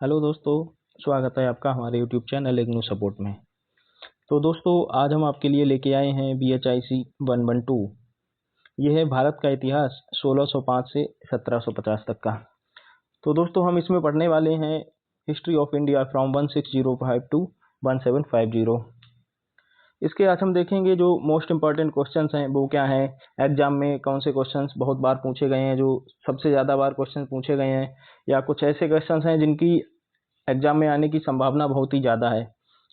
Hello दोस्तों, स्वागत है आपका हमारे यूट्यूब चैनल इग्नू सपोर्ट में। तो दोस्तों, आज हम आपके लिए लेके आए हैं BHIC 112। यह है भारत का इतिहास 1605 से 1750 तक का। तो दोस्तों, हम इसमें पढ़ने वाले हैं history of India from 1605 to 1750। इसके आज हम देखेंगे जो मोस्ट इम्पॉर्टेंट क्वेश्चंस हैं वो क्या हैं, एग्जाम में कौन से क्वेश्चंस बहुत बार पूछे गए हैं, जो सबसे ज़्यादा बार क्वेश्चन पूछे गए हैं, या कुछ ऐसे क्वेश्चंस हैं जिनकी एग्जाम में आने की संभावना बहुत ही ज़्यादा है।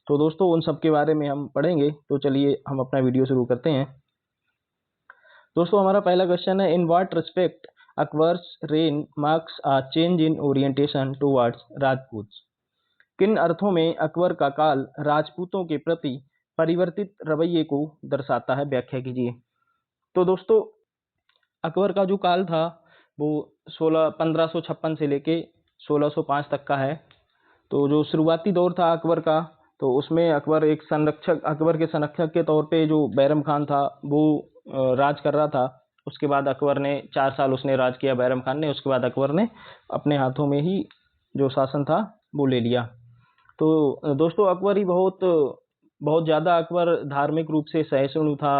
तो दोस्तों, उन सब के बारे में हम पढ़ेंगे। तो चलिए हम अपना वीडियो शुरू करते हैं। दोस्तों, हमारा पहला क्वेश्चन है, in what respect Akbar's reign marks a change in orientation towards Rajputs. किन अर्थों में अकबर का काल राजपूतों के प्रति परिवर्तित रवैये को दर्शाता है, व्याख्या कीजिए। तो दोस्तों, अकबर का जो काल था वो 1556 से लेके 1605 तक का है। तो जो शुरुआती दौर था अकबर का, तो उसमें अकबर के संरक्षक के तौर पे जो बैरम खान था वो राज कर रहा था। उसके बाद अकबर ने 4 साल उसने राज किया, बैरम खान ने। उसके बाद अकबर ने अपने हाथों में ही जो शासन था वो ले लिया। तो दोस्तों, अकबर ही बहुत बहुत ज़्यादा अकबर धार्मिक रूप से सहिष्णु था।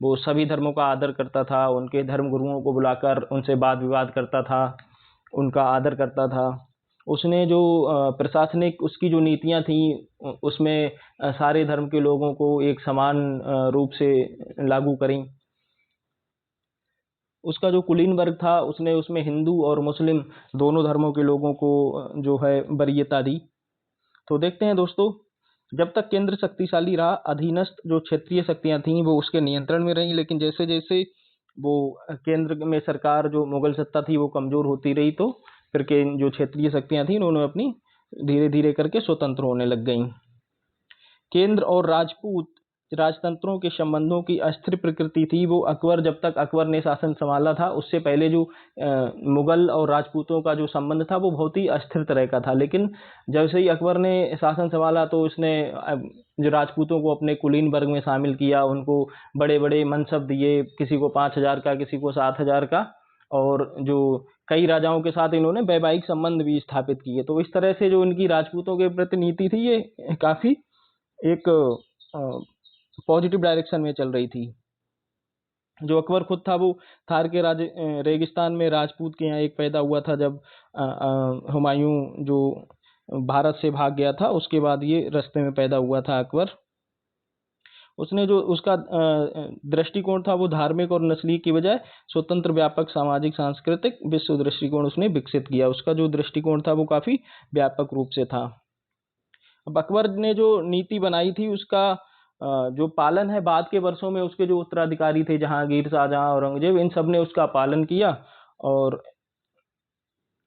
वो सभी धर्मों का आदर करता था, उनके धर्म गुरुओं को बुलाकर उनसे वाद विवाद करता था, उनका आदर करता था। उसने जो प्रशासनिक उसकी जो नीतियां थी उसमें सारे धर्म के लोगों को एक समान रूप से लागू करी। उसका जो कुलीन वर्ग था उसने उसमें हिंदू और मुस्लिम दोनों धर्मों के लोगों को जो है वरीयता दी। तो देखते हैं दोस्तों, जब तक केंद्र शक्तिशाली रहा, अधीनस्थ जो क्षेत्रीय शक्तियां थीं वो उसके नियंत्रण में रहीं। लेकिन जैसे जैसे वो केंद्र में सरकार जो मुगल सत्ता थी वो कमजोर होती रही, तो फिर के जो क्षेत्रीय शक्तियां थीं उन्होंने अपनी धीरे धीरे करके स्वतंत्र होने लग गईं। केंद्र और राजपूत राजतंत्रों के संबंधों की अस्थिर प्रकृति थी। वो अकबर ने शासन संभाला था, उससे पहले जो मुगल और राजपूतों का जो संबंध था वो बहुत ही अस्थिर तरह का था। लेकिन जैसे ही अकबर ने शासन संभाला तो उसने जो राजपूतों को अपने कुलीन वर्ग में शामिल किया, उनको बड़े बड़े मनसब दिए, किसी को 5,000 का, किसी को 7,000 का। और जो कई राजाओं के साथ इन्होंने वैवाहिक संबंध भी स्थापित किए। तो इस तरह से जो इनकी राजपूतों के प्रति नीति थी ये काफी एक पॉजिटिव डायरेक्शन में चल रही थी। जो अकबर खुद था वो थार के रेगिस्तान में राजपूत के यहाँ एक पैदा हुआ था। जब हुमायूं जो भारत से भाग गया था उसके बाद ये रास्ते में पैदा हुआ था अकबर। उसने जो उसका दृष्टिकोण था वो धार्मिक और नस्ली की बजाय स्वतंत्र, व्यापक, सामाजिक, सांस्कृतिक विश्व दृष्टिकोण उसने विकसित किया। उसका जो दृष्टिकोण था वो काफी व्यापक रूप से था। अब अकबर ने जो नीति बनाई थी उसका जो पालन है बाद के वर्षों में उसके जो उत्तराधिकारी थे, जहांगीर, शाहजहां, औरंगजेब, इन सब ने उसका पालन किया। और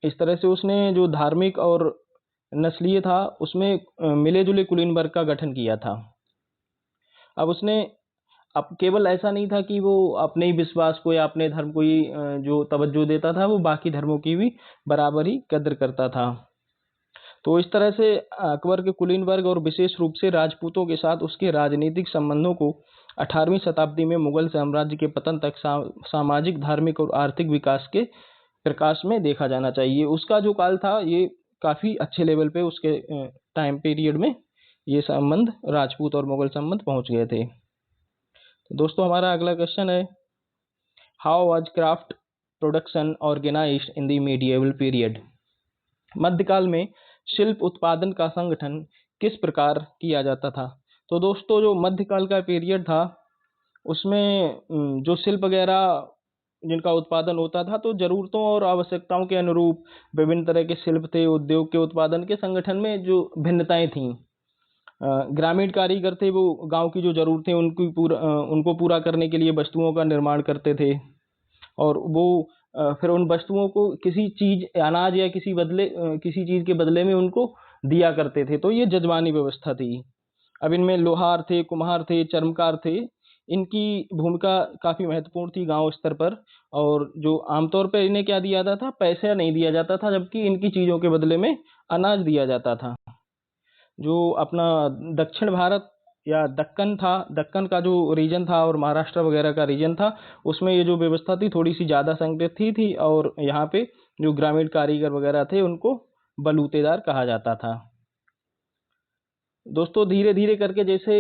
इस तरह से उसने जो धार्मिक और नस्लीय था उसमें मिले जुले कुलीन वर्ग का गठन किया था। अब उसने अब केवल ऐसा नहीं था कि वो अपने ही विश्वास को या अपने धर्म को ही जो तवज्जो देता था, वो बाकी धर्मों की भी बराबर ही कद्र करता था। तो इस तरह से अकबर के कुलीन वर्ग और विशेष रूप से राजपूतों के साथ उसके राजनीतिक संबंधों को 18वीं शताब्दी में मुगल साम्राज्य के पतन तक सामाजिक, धार्मिक और आर्थिक विकास के प्रकाश में देखा जाना चाहिए। उसका जो काल था ये काफी अच्छे लेवल पे उसके टाइम पीरियड में ये संबंध, राजपूत और मुगल संबंध पहुंच गए थे। तो दोस्तों, हमारा अगला क्वेश्चन है, how was craft production organized in the medieval period. मध्यकाल में शिल्प उत्पादन का संगठन किस प्रकार किया जाता था। तो दोस्तों, जो मध्यकाल का पीरियड था उसमें जो शिल्प वगैरह जिनका उत्पादन होता था तो जरूरतों और आवश्यकताओं के अनुरूप विभिन्न तरह के शिल्प थे। उद्योग के उत्पादन के संगठन में जो भिन्नताएं थीं, ग्रामीण कारीगर थे, वो गांव की जो जरूरतें उनको पूरा करने के लिए वस्तुओं का निर्माण करते थे। और वो फिर उन वस्तुओं को किसी चीज, अनाज या किसी चीज के बदले में उनको दिया करते थे। तो ये जजमानी व्यवस्था थी। अब इनमें लोहार थे, कुम्हार थे, चर्मकार थे। इनकी भूमिका काफी महत्वपूर्ण थी गांव स्तर पर। और जो आमतौर पर इन्हें क्या दिया जाता था, पैसा नहीं दिया जाता था, जबकि इनकी चीजों के बदले में अनाज दिया जाता था। जो अपना दक्षिण भारत या दक्कन था, दक्कन का जो रीजन था और महाराष्ट्र वगैरह का रीजन था, उसमें ये जो व्यवस्था थी थोड़ी सी ज़्यादा संगठित थी। और यहाँ पे जो ग्रामीण कारीगर वगैरह थे उनको बलूतेदार कहा जाता था। दोस्तों धीरे धीरे करके जैसे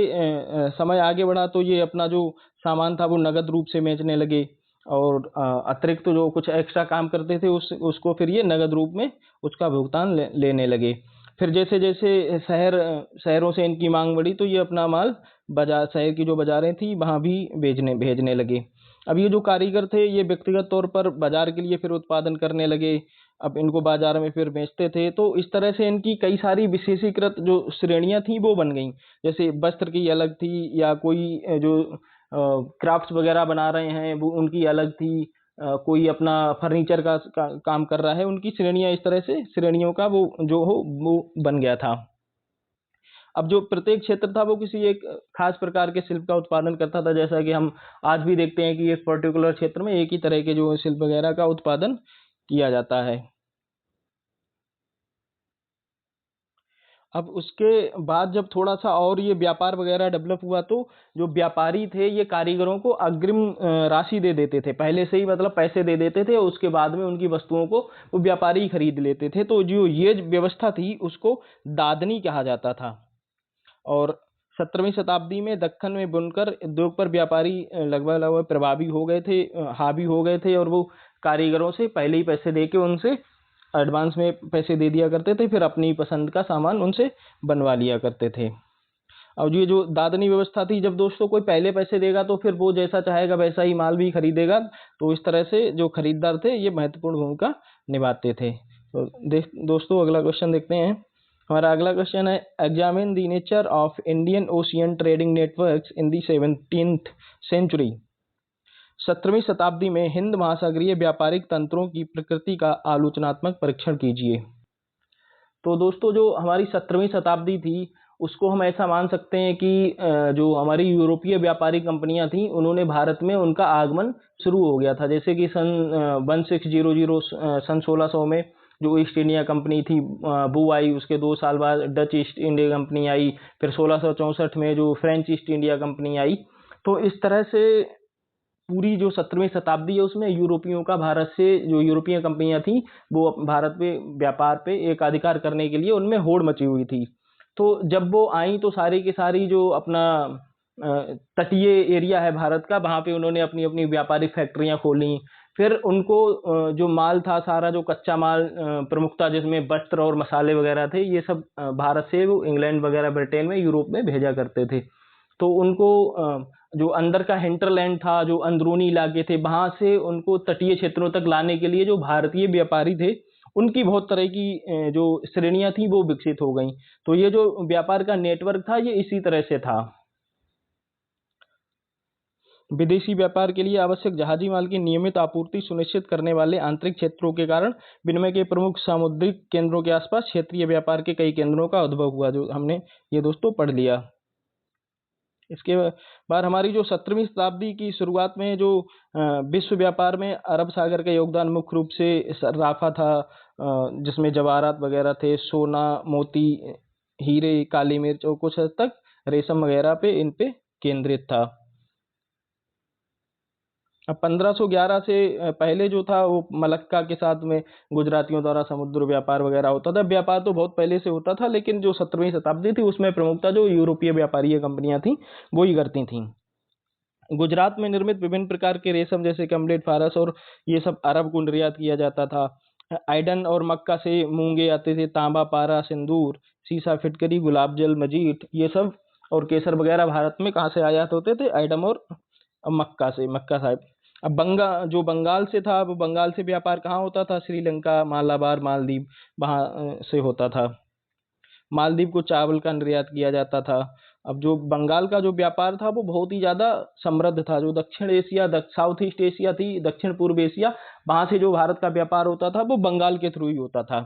समय आगे बढ़ा तो ये अपना जो सामान था वो नगद रूप से बेचने लगे, और अतिरिक्त तो जो कुछ एक्स्ट्रा काम करते थे उसको फिर ये नगद रूप में उसका भुगतान लेने लगे। फिर जैसे जैसे शहरों से इनकी मांग बढ़ी तो ये अपना माल बाजार, शहर की जो बाजारें थी वहाँ भी भेजने लगे। अब ये जो कारीगर थे ये व्यक्तिगत तौर पर बाजार के लिए फिर उत्पादन करने लगे, अब इनको बाजार में फिर बेचते थे। तो इस तरह से इनकी कई सारी विशेषीकृत जो श्रेणियां थी वो बन गई, जैसे वस्त्र की अलग थी, या कोई जो क्राफ्ट्स वगैरह बना रहे हैं वो उनकी अलग थी, कोई अपना फर्नीचर का काम कर रहा है, उनकी श्रेणियां, इस तरह से श्रेणियों का वो जो हो वो बन गया था। अब जो प्रत्येक क्षेत्र था वो किसी एक खास प्रकार के शिल्प का उत्पादन करता था, जैसा कि हम आज भी देखते हैं कि एक पर्टिकुलर क्षेत्र में एक ही तरह के जो शिल्प वगैरह का उत्पादन किया जाता है। अब उसके बाद जब थोड़ा सा और ये व्यापार वगैरह डेवलप हुआ तो जो व्यापारी थे ये कारीगरों को अग्रिम राशि दे देते थे, पहले से ही मतलब पैसे दे देते थे, और उसके बाद में उनकी वस्तुओं को वो व्यापारी ही खरीद लेते थे। तो जो ये व्यवस्था थी उसको दादनी कहा जाता था। और 17वीं शताब्दी में दक्कन में बुनकर उद्योग पर व्यापारी लगभग लगभग प्रभावी हो गए थे, हावी हो गए थे, और वो कारीगरों से पहले ही पैसे दे के उनसे एडवांस में पैसे दे दिया करते थे, फिर अपनी पसंद का सामान उनसे बनवा लिया करते थे। और ये जो दादनी व्यवस्था थी, जब दोस्तों कोई पहले पैसे देगा तो फिर वो जैसा चाहेगा वैसा ही माल भी खरीदेगा, तो इस तरह से जो खरीदार थे ये महत्वपूर्ण भूमिका निभाते थे। तो दोस्तों अगला क्वेश्चन देखते हैं। हमारा अगला क्वेश्चन है, examine the nature of Indian ocean trading networks in the 17th century. 17वीं शताब्दी में हिंद महासागरीय व्यापारिक तंत्रों की प्रकृति का आलोचनात्मक परीक्षण कीजिए। तो दोस्तों जो हमारी 17वीं शताब्दी थी उसको हम ऐसा मान सकते हैं कि जो हमारी यूरोपीय व्यापारी कंपनियां थी उन्होंने भारत में उनका आगमन शुरू हो गया था। जैसे कि सन 1600 सन 1600 में जो ईस्ट इंडिया कंपनी थी वो आई, उसके 2 साल बाद डच ईस्ट इंडिया कंपनी आई, फिर 1664 में जो फ्रेंच ईस्ट इंडिया कंपनी आई। तो इस तरह से पूरी जो 17वीं शताब्दी है उसमें यूरोपियों का भारत से, जो यूरोपीय कंपनियां थी वो भारत पे व्यापार पे एक अधिकार करने के लिए उनमें होड़ मची हुई थी। तो जब वो आई तो सारी की सारी जो अपना तटीय एरिया है भारत का, वहां पे उन्होंने अपनी अपनी व्यापारिक फैक्ट्रियां खोली। फिर उनको जो माल था सारा, जो कच्चा माल प्रमुखता जिसमें वस्त्र और मसाले वगैरह थे, ये सब भारत से वो इंग्लैंड वगैरह ब्रिटेन में यूरोप में भेजा करते थे। तो उनको जो अंदर का हिंटरलैंड था, जो अंदरूनी इलाके थे, वहां से उनको तटीय क्षेत्रों तक लाने के लिए जो भारतीय व्यापारी थे उनकी बहुत तरह की जो श्रेणियां थी वो विकसित हो गई। तो ये जो व्यापार का नेटवर्क था ये इसी तरह से था। विदेशी व्यापार के लिए आवश्यक जहाजी माल की नियमित आपूर्ति सुनिश्चित करने वाले आंतरिक क्षेत्रों के कारण विनिमय के प्रमुख सामुद्रिक केंद्रों के आसपास क्षेत्रीय व्यापार के कई केंद्रों का उद्भव हुआ, जो हमने ये दोस्तों पढ़ लिया। इसके बाद हमारी जो 17वीं शताब्दी की शुरुआत में जो विश्व व्यापार में अरब सागर का योगदान मुख्य रूप से सर्राफा था, जिसमें जवाहरात वगैरह थे, सोना, मोती, हीरे, काली मिर्च और कुछ हद तक रेशम वगैरह पे इन पे केंद्रित था। अब 1511 से पहले जो था वो मलक्का के साथ में गुजरातियों द्वारा समुद्र व्यापार वगैरह होता था। व्यापार तो बहुत पहले से होता था, लेकिन जो 17वीं शताब्दी थी उसमें प्रमुखता जो यूरोपीय व्यापारी कंपनियां थी वो ही करती थीं। गुजरात में निर्मित विभिन्न प्रकार के रेशम जैसे कमलेट, फारस और ये सब अरब को निर्यात किया जाता था। आइडन और मक्का से मूंगे आते थे, तांबा, पारा, सिंदूर, सीसा, फिटकरी, गुलाब जल, मजीठ, ये सब और केसर वगैरह भारत में कहाँ से आयात होते थे? आइडम और मक्का से, मक्का साहिब। अब जो बंगाल से था, वो बंगाल से व्यापार कहाँ होता था? श्रीलंका, मालाबार, मालदीव, वहां से होता था। मालदीव को चावल का निर्यात किया जाता था। अब जो बंगाल का जो व्यापार था वो बहुत ही ज्यादा समृद्ध था। जो दक्षिण एशिया, साउथ ईस्ट एशिया थी, दक्षिण पूर्व एशिया, वहां से जो भारत का व्यापार होता था वो बंगाल के थ्रू ही होता था।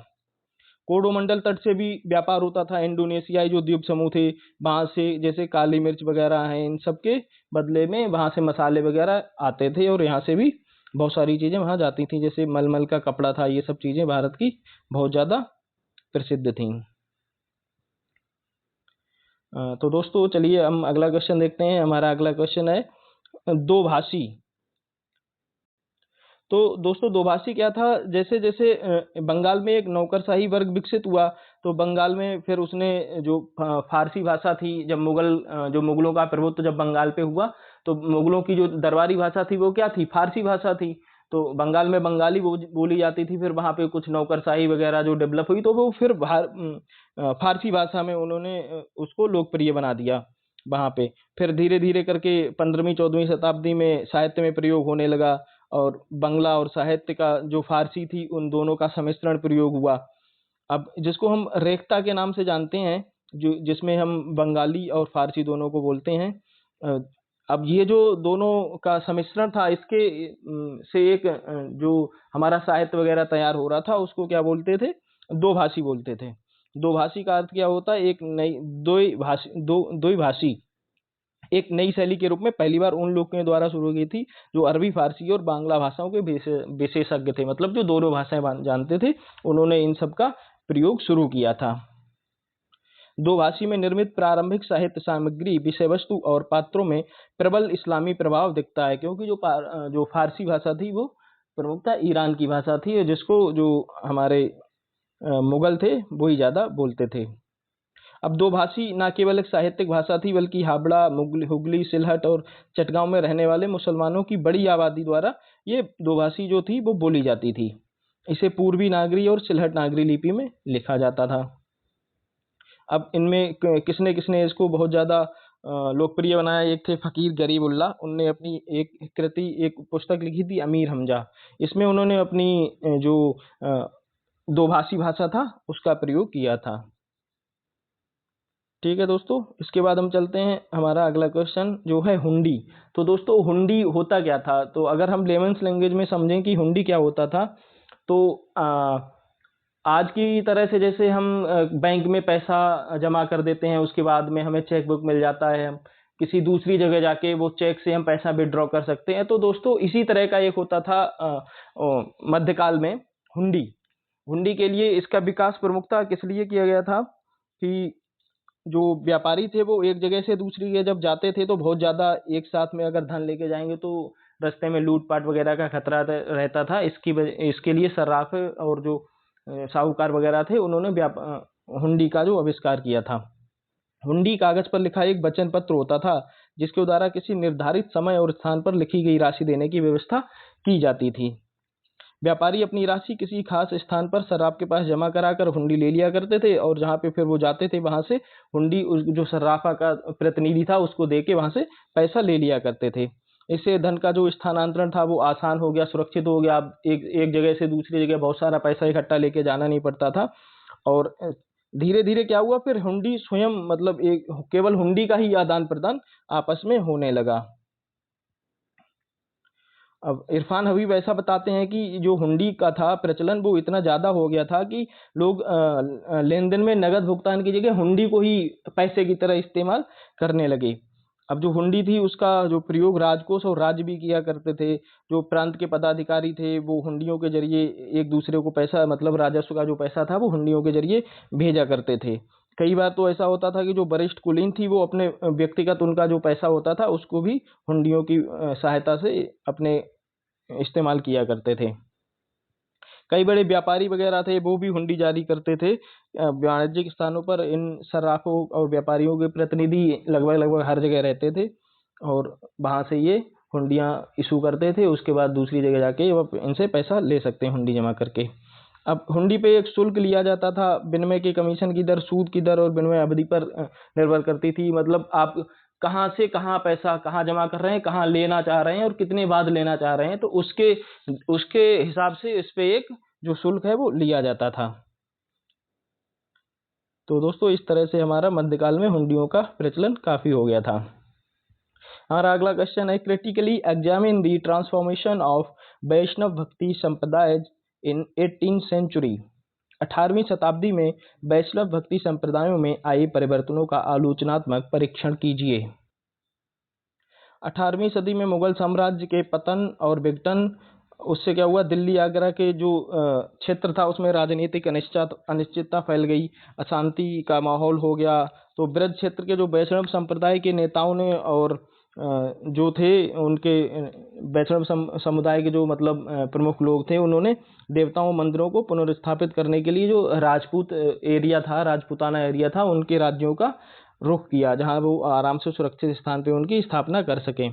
कोरोमंडल तट से भी व्यापार होता था। इंडोनेशियाई जो द्वीप समूह थे वहां से, जैसे काली मिर्च वगैरह हैं, इन सब के बदले में वहां से मसाले वगैरह आते थे, और यहाँ से भी बहुत सारी चीजें वहां जाती थी, जैसे मलमल का कपड़ा था, ये सब चीजें भारत की बहुत ज्यादा प्रसिद्ध थी। तो दोस्तों चलिए हम अगला क्वेश्चन देखते हैं। हमारा अगला क्वेश्चन है, दो भाषी। तो दोस्तों दोभाषी क्या था, जैसे जैसे बंगाल में एक नौकरशाही वर्ग विकसित हुआ, तो बंगाल में फिर उसने जो फारसी भाषा थी, जब जो मुगलों का प्रभुत्व जब बंगाल पे हुआ, तो मुगलों की जो दरबारी भाषा थी वो क्या थी, फारसी भाषा थी। तो बंगाल में बंगाली बोली जाती थी, फिर वहाँ पे कुछ नौकरशाही वगैरह जो डेवलप हुई, तो वो फिर फारसी भाषा में उन्होंने उसको लोकप्रिय बना दिया वहाँ पे। फिर धीरे धीरे करके 15वीं 14वीं शताब्दी में साहित्य में प्रयोग होने लगा, और बंगला और साहित्य का जो फारसी थी उन दोनों का सम्मिश्रण प्रयोग हुआ। अब जिसको हम रेखता के नाम से जानते हैं, जो जिसमें हम बंगाली और फारसी दोनों को बोलते हैं। अब ये जो दोनों का सम्मिश्रण था, इसके से एक जो हमारा साहित्य वगैरह तैयार हो रहा था, उसको क्या बोलते थे, दो भाषी बोलते थे। दो भाषी का अर्थ क्या होता है, एक नई दो भाषी एक नई शैली के रूप में पहली बार उन लोगों के द्वारा शुरू की थी जो अरबी फारसी और बांग्ला भाषाओं के विशेषज्ञ थे, मतलब जो दोनों भाषाएं जानते थे, उन्होंने इन सब का प्रयोग शुरू किया था। दो भाषी में निर्मित प्रारंभिक साहित्य सामग्री, विषय वस्तु और पात्रों में प्रबल इस्लामी प्रभाव दिखता है, क्योंकि जो फारसी भाषा थी वो प्रमुखता ईरान की भाषा थी, जिसको जो हमारे मुगल थे वही ज्यादा बोलते थे। अब दो भाषी न केवल एक साहित्यिक भाषा थी, बल्कि हावड़ा, हुगली, सिलहट और चटगांव में रहने वाले मुसलमानों की बड़ी आबादी द्वारा ये दो भाषी जो थी वो बोली जाती थी। इसे पूर्वी नागरी और सिलहट नागरी लिपि में लिखा जाता था। अब इनमें किसने किसने इसको बहुत ज़्यादा लोकप्रिय बनाया, एक थे फ़कीर गरीबुल्लाह, उनने अपनी एक पुस्तक लिखी थी अमीर हमजा। इसमें उन्होंने अपनी जो दो भाषी भाषा था उसका प्रयोग किया था। ठीक है दोस्तों, इसके बाद हम चलते हैं, हमारा अगला क्वेश्चन जो है हुंडी। तो दोस्तों हुंडी होता क्या था, तो अगर हम लेमन्स लैंग्वेज में समझें कि हुंडी क्या होता था, तो आज की तरह से जैसे हम बैंक में पैसा जमा कर देते हैं, उसके बाद में हमें चेक बुक मिल जाता है, हम किसी दूसरी जगह जाके वो चेक से हम पैसा विड्रॉ कर सकते हैं। तो दोस्तों इसी तरह का एक होता था मध्यकाल में हुंडी। हुंडी के लिए इसका विकास प्रमुखता किस लिए किया गया था कि जो व्यापारी थे वो एक जगह से दूसरी जगह जब जाते थे, तो बहुत ज़्यादा एक साथ में अगर धन लेके जाएंगे तो रास्ते में लूटपाट वगैरह का खतरा रहता था। इसके लिए सर्राफ और जो साहूकार वगैरह थे, उन्होंने हुंडी का जो आविष्कार किया था। हुंडी कागज पर लिखा एक वचन पत्र होता था, जिसके द्वारा किसी निर्धारित समय और स्थान पर लिखी गई राशि देने की व्यवस्था की जाती थी। व्यापारी अपनी राशि किसी खास स्थान पर सर्राफ के पास जमा कराकर हुंडी ले लिया करते थे, और जहाँ पे फिर वो जाते थे वहां से हुंडी जो सर्राफा का प्रतिनिधि था उसको दे के वहां से पैसा ले लिया करते थे। इससे धन का जो स्थानांतरण था वो आसान हो गया, सुरक्षित हो गया। अब एक जगह से दूसरी जगह बहुत सारा पैसा इकट्ठा लेके जाना नहीं पड़ता था। और धीरे धीरे क्या हुआ, फिर हुंडी स्वयं मतलब एक केवल हुंडी का ही आदान प्रदान आपस में होने लगा। अब इरफान हबीब ऐसा बताते हैं कि जो हुंडी का था प्रचलन वो इतना ज़्यादा हो गया था कि लोग लेन देन में नगद भुगतान की जगह हुंडी को ही पैसे की तरह इस्तेमाल करने लगे। अब जो हुंडी थी उसका जो प्रयोग राजकोष और राज्य भी किया करते थे। जो प्रांत के पदाधिकारी थे वो हुंडियों के जरिए एक दूसरे को पैसा, मतलब राजस्व का जो पैसा था वो हुंडियों के जरिए भेजा करते थे। कई बार तो ऐसा होता था कि जो वरिष्ठ कुलीन थी वो अपने व्यक्तिगत उनका जो पैसा होता था उसको भी हुंडियों की सहायता से अपने इस्तेमाल किया करते थे। कई बड़े व्यापारी वगैरह थे वो भी हुंडी जारी करते थे। वाणिज्यिक स्थानों पर इन सर्राफों और व्यापारियों के प्रतिनिधि लगभग लगभग हर जगह रहते थे, और वहां से ये हुंडियां इशू करते थे। उसके बाद दूसरी जगह जाके वो इनसे पैसा ले सकते हैं हुंडी जमा करके। अब हुंडी पे एक शुल्क लिया जाता था। विनिमय के कमीशन की दर, सूद की दर और विनिमय अवधि पर निर्भर करती थी। मतलब आप कहाँ से कहाँ पैसा कहाँ जमा कर रहे हैं, कहाँ लेना चाह रहे हैं और कितने बाद लेना चाह रहे हैं, तो उसके उसके हिसाब से इस पे एक जो शुल्क है वो लिया जाता था। तो दोस्तों इस तरह से हमारा मध्यकाल में हुंडियों का प्रचलन काफी हो गया था। हमारा अगला क्वेश्चन है, critically examine the transformation of Vaishnava bhakti sampradaya in 18th century. 18वीं शताब्दी में वैष्णव भक्ति संप्रदायों में आए परिवर्तनों का आलोचनात्मक परीक्षण कीजिए। 18वीं सदी में मुगल साम्राज्य के पतन और विघटन, उससे क्या हुआ, दिल्ली आगरा के जो क्षेत्र था उसमें राजनीतिक अनिश्चितता फैल गई, अशांति का माहौल हो गया। तो ब्रज क्षेत्र के जो वैष्णव संप्रदाय के नेताओं ने और जो थे उनके वैष्णव समुदाय के जो मतलब प्रमुख लोग थे, उन्होंने देवताओं मंदिरों को पुनर्स्थापित करने के लिए जो राजपूत एरिया था, राजपूताना एरिया था, उनके राज्यों का रुख किया, जहां वो आराम से सुरक्षित स्थान पे उनकी स्थापना कर सकें।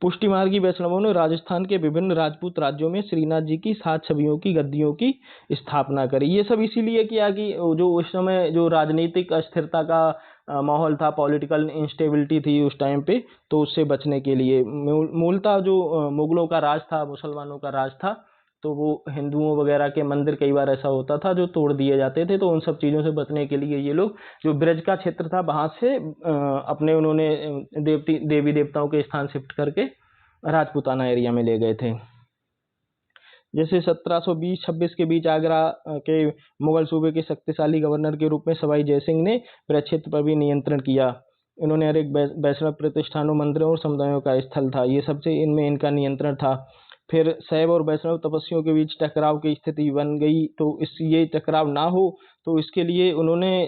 पुष्टि मार्गी वैष्णवों ने राजस्थान के विभिन्न राजपूत राज्यों में श्रीनाथ जी की 7 छवियों की गद्दियों की स्थापना करी। ये सब इसीलिए किया कि जो उस समय जो राजनीतिक अस्थिरता का माहौल था, पॉलिटिकल इंस्टेबिलिटी थी उस टाइम पे, तो उससे बचने के लिए मूलतः जो मुगलों का राज था, मुसलमानों का राज था, तो वो हिंदुओं वगैरह के मंदिर कई बार ऐसा होता था जो तोड़ दिए जाते थे, तो उन सब चीज़ों से बचने के लिए ये लोग जो ब्रज का क्षेत्र था वहाँ से अपने उन्होंने देवी देवताओं के स्थान शिफ्ट करके राजपूताना एरिया में ले गए थे। जैसे 1720-26 के बीच आगरा के मुगल सूबे के शक्तिशाली गवर्नर के रूप में सवाई जयसिंह ने प्रक्षेत्र पर भी नियंत्रण किया। इन्होंने हर एक वैष्णव प्रतिष्ठानों, मंदिरों और समुदायों का स्थल था, ये सबसे इनमें इनका नियंत्रण था। फिर शैव और वैष्णव तपस्वियों के बीच टकराव की स्थिति बन गई, तो इस ये टकराव ना हो तो इसके लिए उन्होंने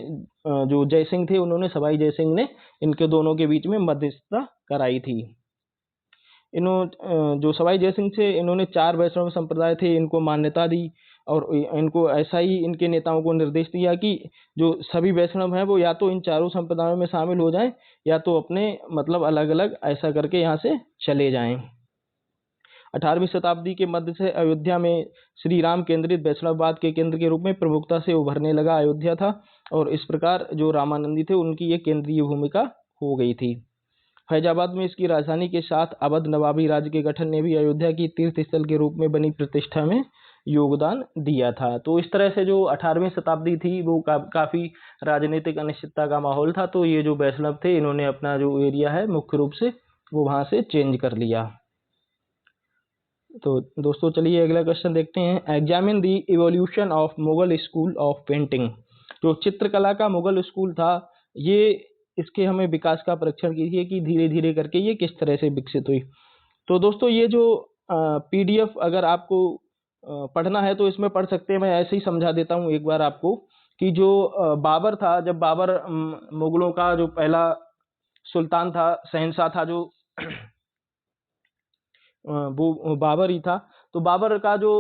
जो जयसिंह थे, उन्होंने सवाई जयसिंह ने इनके दोनों के बीच में मध्यस्थता कराई थी। जो सवाई जयसिंह थे, इन्होंने 4 वैष्णव संप्रदाय थे, इनको मान्यता दी और इनको ऐसा ही इनके नेताओं को निर्देश दिया कि जो सभी वैष्णव हैं वो या तो इन चारों संप्रदायों में शामिल हो जाएं या तो अपने मतलब अलग-अलग ऐसा करके यहाँ से चले जाएं। 18वीं शताब्दी के मध्य से अयोध्या में श्री राम केंद्रित वैष्णववाद के केंद्र के रूप में प्रमुखता से उभरने लगा अयोध्या था, और इस प्रकार जो रामानंदी थे उनकी ये केंद्रीय भूमिका हो गई थी। फैजाबाद में इसकी राजधानी के साथ अवध नवाबी राज्य के गठन ने भी अयोध्या की तीर्थ स्थल के रूप में बनी प्रतिष्ठा में योगदान दिया था। तो इस तरह से जो 18वीं शताब्दी थी वो काफ़ी राजनीतिक अनिश्चितता का माहौल था, तो ये जो वैष्णव थे इन्होंने अपना जो एरिया है मुख्य रूप से वो वहाँ से चेंज कर लिया। तो दोस्तों चलिए अगला क्वेश्चन देखते हैं। Examine the evolution of Mughal school of painting. जो चित्रकला का मुगल स्कूल था, ये इसके हमें विकास का परीक्षण कीजिए कि धीरे धीरे करके ये किस तरह से विकसित हुई। तो दोस्तों ये जो पीडीएफ अगर आपको पढ़ना है तो इसमें पढ़ सकते हैं, मैं ऐसे ही समझा देता हूँ एक बार आपको कि जो बाबर था, जब बाबर मुगलों का जो पहला सुल्तान था, शहंशाह था, जो वो बाबर ही था। तो बाबर का जो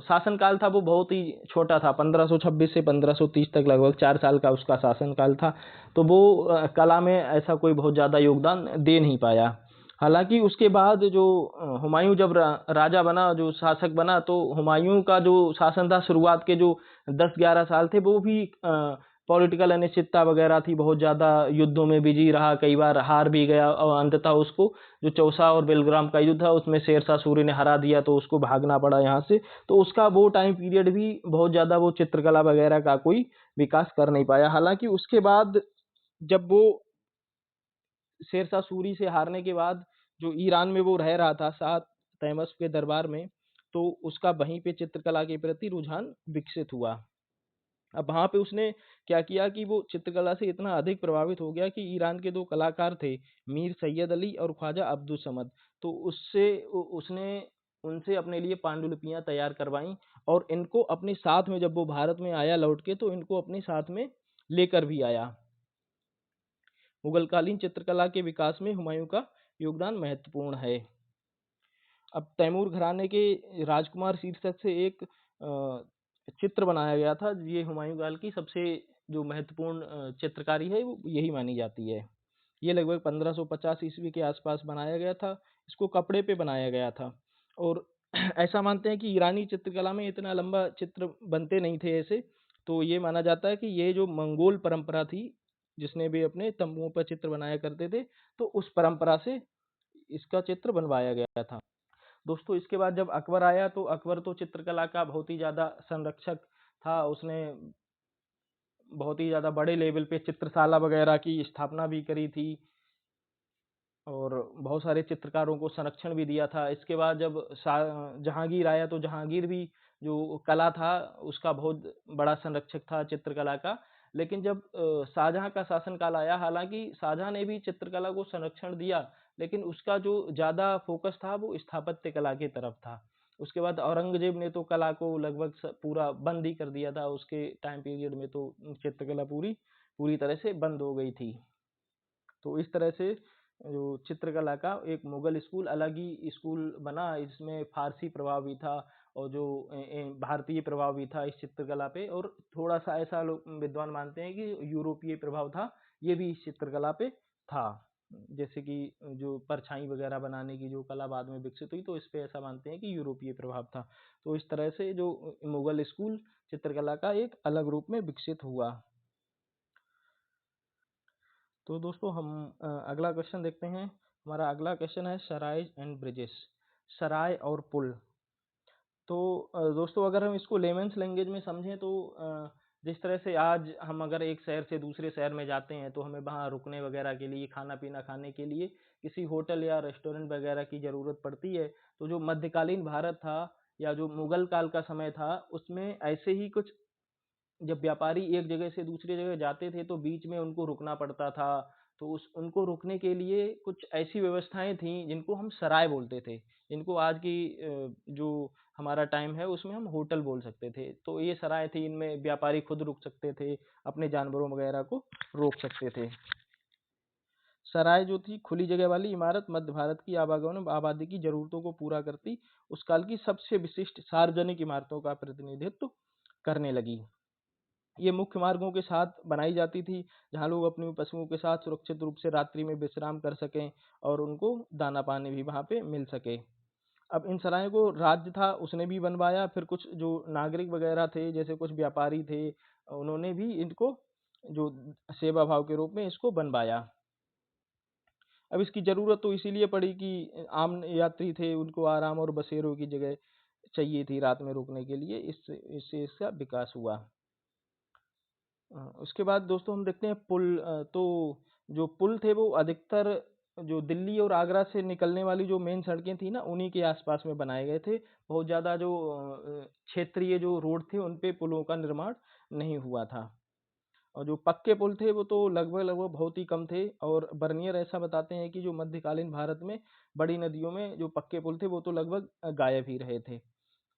शासनकाल था वो बहुत ही छोटा था, 1526 से 1530 तक, लगभग 4 साल का उसका शासनकाल था। तो वो कला में ऐसा कोई बहुत ज़्यादा योगदान दे नहीं पाया। हालांकि उसके बाद जो हुमायूं जब राजा बना, जो शासक बना, तो हुमायूं का जो शासन था शुरुआत के जो 10-11 साल थे वो भी पॉलिटिकल अनिश्चितता वगैरह थी, बहुत ज़्यादा युद्धों में बिजी रहा, कई बार हार भी गया, और अंततः उसको जो चौसा और बेलग्राम का युद्ध था उसमें शेरशाह सूरी ने हरा दिया, तो उसको भागना पड़ा यहाँ से। तो उसका वो टाइम पीरियड भी बहुत ज़्यादा वो चित्रकला वगैरह का कोई विकास कर नहीं पाया। हालांकि उसके बाद जब वो शेरशाह सूरी से हारने के बाद जो ईरान में वो रह रहा था शाह तैमूर के दरबार में, तो उसका वहीं पे चित्रकला के प्रति रुझान विकसित हुआ। अब वहाँ पे उसने क्या किया कि वो चित्रकला से इतना अधिक प्रभावित हो गया कि ईरान के 2 कलाकार थे, मीर सैयद अली और ख्वाजा अब्दुल समद, तो उसने उनसे अपने लिए पांडुलिपियाँ तैयार करवाईं, और इनको अपने साथ में जब वो भारत में आया लौट के, तो इनको अपने साथ में लेकर भी आया। मुगलकालीन चित्रकला के विकास में हुमायूं का योगदान महत्वपूर्ण है। अब तैमूर घराने के राजकुमार शीर्षक से एक चित्र बनाया गया था, ये हुमायूं काल की सबसे जो महत्वपूर्ण चित्रकारी है वो यही मानी जाती है। ये लगभग 1550 ईस्वी के आसपास बनाया गया था, इसको कपड़े पे बनाया गया था, और ऐसा मानते हैं कि ईरानी चित्रकला में इतना लंबा चित्र बनते नहीं थे ऐसे, तो ये माना जाता है कि ये जो मंगोल परंपरा थी, जिसने भी अपने तंबुओं पर चित्र बनाया करते थे, तो उस परंपरा से इसका चित्र बनवाया गया था। दोस्तों इसके बाद जब अकबर आया, तो अकबर तो चित्रकला का बहुत ही ज़्यादा संरक्षक था, उसने बहुत ही ज़्यादा बड़े लेवल पे चित्रशाला वगैरह की स्थापना भी करी थी, और बहुत सारे चित्रकारों को संरक्षण भी दिया था। इसके बाद जब जहांगीर आया, तो जहांगीर भी जो कला था उसका बहुत बड़ा संरक्षक था चित्रकला का। लेकिन जब शाहजहां का शासनकाल आया, हालांकि शाहजहां ने भी चित्रकला को संरक्षण दिया, लेकिन उसका जो ज़्यादा फोकस था वो स्थापत्य कला की तरफ था। उसके बाद औरंगजेब ने तो कला को लगभग पूरा बंद ही कर दिया था, उसके टाइम पीरियड में तो चित्रकला पूरी तरह से बंद हो गई थी। तो इस तरह से जो चित्रकला का एक मुगल स्कूल अलग ही स्कूल बना, इसमें फारसी प्रभाव भी था और जो भारतीय प्रभाव भी था इस चित्रकला पे, और थोड़ा सा ऐसा लोग विद्वान मानते हैं कि यूरोपीय प्रभाव था ये भी इस चित्रकला पे था। जैसे कि जो परछाई वगैरह बनाने की जो कला बाद में विकसित हुई, तो इस पे ऐसा मानते हैं कि यूरोपीय प्रभाव था। तो इस तरह से जो मुगल स्कूल चित्रकला का एक अलग रूप में विकसित हुआ। तो दोस्तों हम अगला क्वेश्चन देखते हैं। हमारा अगला क्वेश्चन है सराय एंड ब्रिजेस, सराय और पुल। तो दोस्तों अगर हम इसको लेमेंस लैंग्वेज में समझें तो जिस तरह से आज हम अगर एक शहर से दूसरे शहर में जाते हैं तो हमें वहाँ रुकने वगैरह के लिए, खाना पीना खाने के लिए किसी होटल या रेस्टोरेंट वगैरह की ज़रूरत पड़ती है। तो जो मध्यकालीन भारत था या जो मुगल काल का समय था, उसमें ऐसे ही कुछ, जब व्यापारी एक जगह से दूसरी जगह जाते थे तो बीच में उनको रुकना पड़ता था। तो उस उनको रुकने के लिए कुछ ऐसी व्यवस्थाएं थी जिनको हम सराय बोलते थे, जिनको आज की जो हमारा टाइम है उसमें हम होटल बोल सकते थे। तो ये सराय थी, इनमें व्यापारी खुद रुक सकते थे, अपने जानवरों वगैरह को रोक सकते थे। सराय जो थी खुली जगह वाली इमारत मध्य भारत की आवागमन आबादी की जरूरतों को पूरा करती उस काल की सबसे विशिष्ट सार्वजनिक इमारतों का प्रतिनिधित्व करने लगी। ये मुख्य मार्गों के साथ बनाई जाती थी जहाँ लोग अपनी पशुओं के साथ सुरक्षित रूप से रात्रि में विश्राम कर सकें और उनको दाना पानी भी वहाँ पे मिल सके। अब इन सरायों को राज्य था उसने भी बनवाया, फिर कुछ जो नागरिक वगैरह थे जैसे कुछ व्यापारी थे उन्होंने भी इनको जो सेवा भाव के रूप में इसको बनवाया। अब इसकी ज़रूरत तो इसीलिए पड़ी कि आम यात्री थे, उनको आराम और बसेरों की जगह चाहिए थी रात में रुकने के लिए, इससे इसका विकास हुआ। उसके बाद दोस्तों हम देखते हैं पुल। तो जो पुल थे वो अधिकतर जो दिल्ली और आगरा से निकलने वाली जो मेन सड़कें थी ना उन्हीं के आसपास में बनाए गए थे। बहुत ज़्यादा जो क्षेत्रीय जो रोड थे उन पे पुलों का निर्माण नहीं हुआ था। और जो पक्के पुल थे वो तो लगभग लगभग बहुत ही कम थे, और बर्नियर ऐसा बताते हैं कि जो मध्यकालीन भारत में बड़ी नदियों में जो पक्के पुल थे वो तो लगभग गायब ही रहे थे।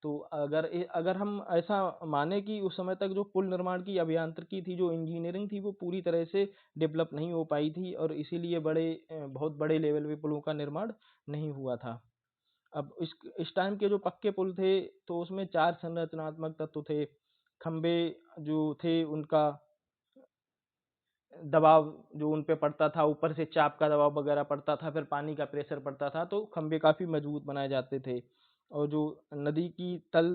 तो अगर हम ऐसा माने कि उस समय तक जो पुल निर्माण की अभियांत्रिकी थी, जो इंजीनियरिंग थी, वो पूरी तरह से डेवलप नहीं हो पाई थी और इसीलिए बहुत बड़े लेवल पे पुलों का निर्माण नहीं हुआ था। अब इस टाइम के जो पक्के पुल थे तो उसमें 4 संरचनात्मक तत्व थे। खंभे जो थे उनका दबाव जो उन पे पड़ता था, ऊपर से चाप का दबाव वगैरह पड़ता था, फिर पानी का प्रेशर पड़ता था, तो खंभे काफ़ी मजबूत बनाए जाते थे। और जो नदी की तल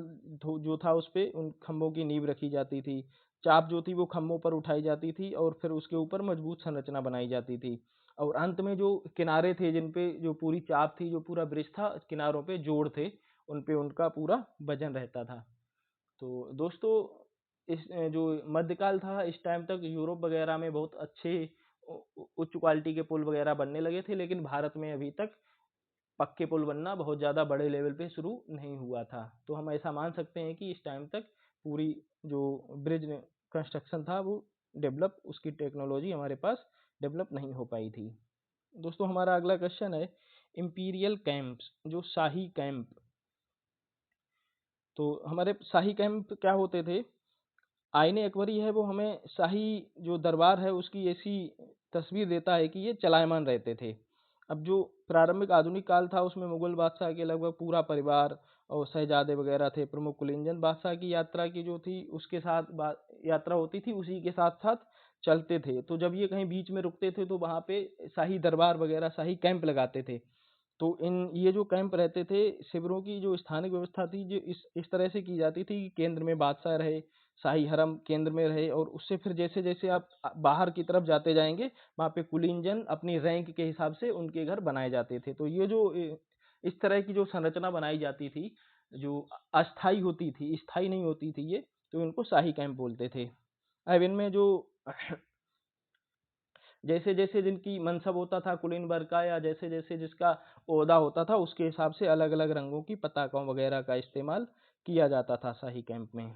जो था उस पे उन खंभों की नींव रखी जाती थी। चाप जो थी वो खंभों पर उठाई जाती थी और फिर उसके ऊपर मजबूत संरचना बनाई जाती थी। और अंत में जो किनारे थे जिन पे जो पूरी चाप थी, जो पूरा ब्रिज था, किनारों पे जोड़ थे, उन पे उनका पूरा वजन रहता था। तो दोस्तों इस जो मध्यकाल था इस टाइम तक यूरोप वगैरह में बहुत अच्छे उच्च क्वालिटी के पुल वगैरह बनने लगे थे, लेकिन भारत में अभी तक पक्के पुल बनना बहुत ज़्यादा बड़े लेवल पे शुरू नहीं हुआ था। तो हम ऐसा मान सकते हैं कि इस टाइम तक पूरी जो ब्रिज कंस्ट्रक्शन था वो डेवलप, उसकी टेक्नोलॉजी हमारे पास डेवलप नहीं हो पाई थी। दोस्तों हमारा अगला क्वेश्चन है इम्पीरियल कैंप्स, जो शाही कैंप। तो हमारे शाही कैंप क्या होते थे? आईने अकबरी है वो हमें शाही जो दरबार है उसकी ऐसी तस्वीर देता है कि ये चलायमान रहते थे। अब जो प्रारंभिक आधुनिक काल था उसमें मुगल बादशाह के लगभग पूरा परिवार और शहजादे वगैरह थे। प्रमुख कुलीनचंद बादशाह की यात्रा की जो थी उसके साथ यात्रा होती थी, उसी के साथ साथ चलते थे। तो जब ये कहीं बीच में रुकते थे तो वहाँ पे शाही दरबार वगैरह, शाही कैंप लगाते थे। तो ये जो कैंप रहते थे, शिविरों की जो स्थानिक व्यवस्था थी जो इस तरह से की जाती थी कि केंद्र में बादशाह रहे, शाही हरम केंद्र में रहे, और उससे फिर जैसे जैसे आप बाहर की तरफ जाते जाएंगे वहाँ पे कुलीनजन अपनी रैंक के हिसाब से उनके घर बनाए जाते थे। तो ये जो इस तरह की जो संरचना बनाई जाती थी जो अस्थाई होती थी, स्थाई नहीं होती थी ये, तो इनको शाही कैंप बोलते थे। अब इनमें जो जैसे जैसे जिनकी मनसब होता था कुलीन वर्ग का, या जैसे जैसे जिसका ओहदा होता था उसके हिसाब से अलग अलग रंगों की पताकाओं वगैरह का इस्तेमाल किया जाता था शाही कैंप में।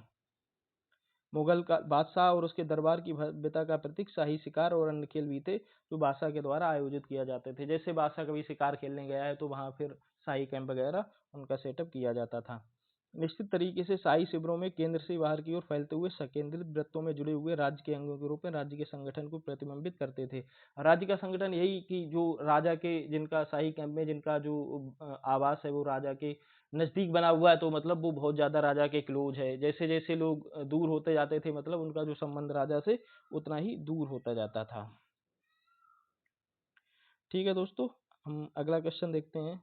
मुगल का बादशाह और उसके दरबार की भव्यता का प्रतीक शाही शिकार और अन्य खेल भी थे जो बादशाह के द्वारा आयोजित किया जाते थे। जैसे बादशाह कभी शिकार खेलने गया है तो वहाँ फिर शाही कैंप वगैरह उनका सेटअप किया जाता था। निश्चित तरीके से शाही शिविरों में केंद्र से बाहर की ओर फैलते हुए संकेंद्रित वृत्तों में जुड़े हुए राज्य के अंगों के रूप में राज्य के संगठन को प्रतिबिंबित करते थे। राज्य का संगठन यही कि जो राजा के, जिनका शाही कैंप में जिनका जो आवास है वो राजा के नजदीक बना हुआ है, तो मतलब वो बहुत ज्यादा राजा के क्लोज है। जैसे जैसे लोग दूर होते जाते थे, मतलब उनका जो संबंध राजा से उतना ही दूर होता जाता था। ठीक है दोस्तों, हम अगला क्वेश्चन देखते हैं।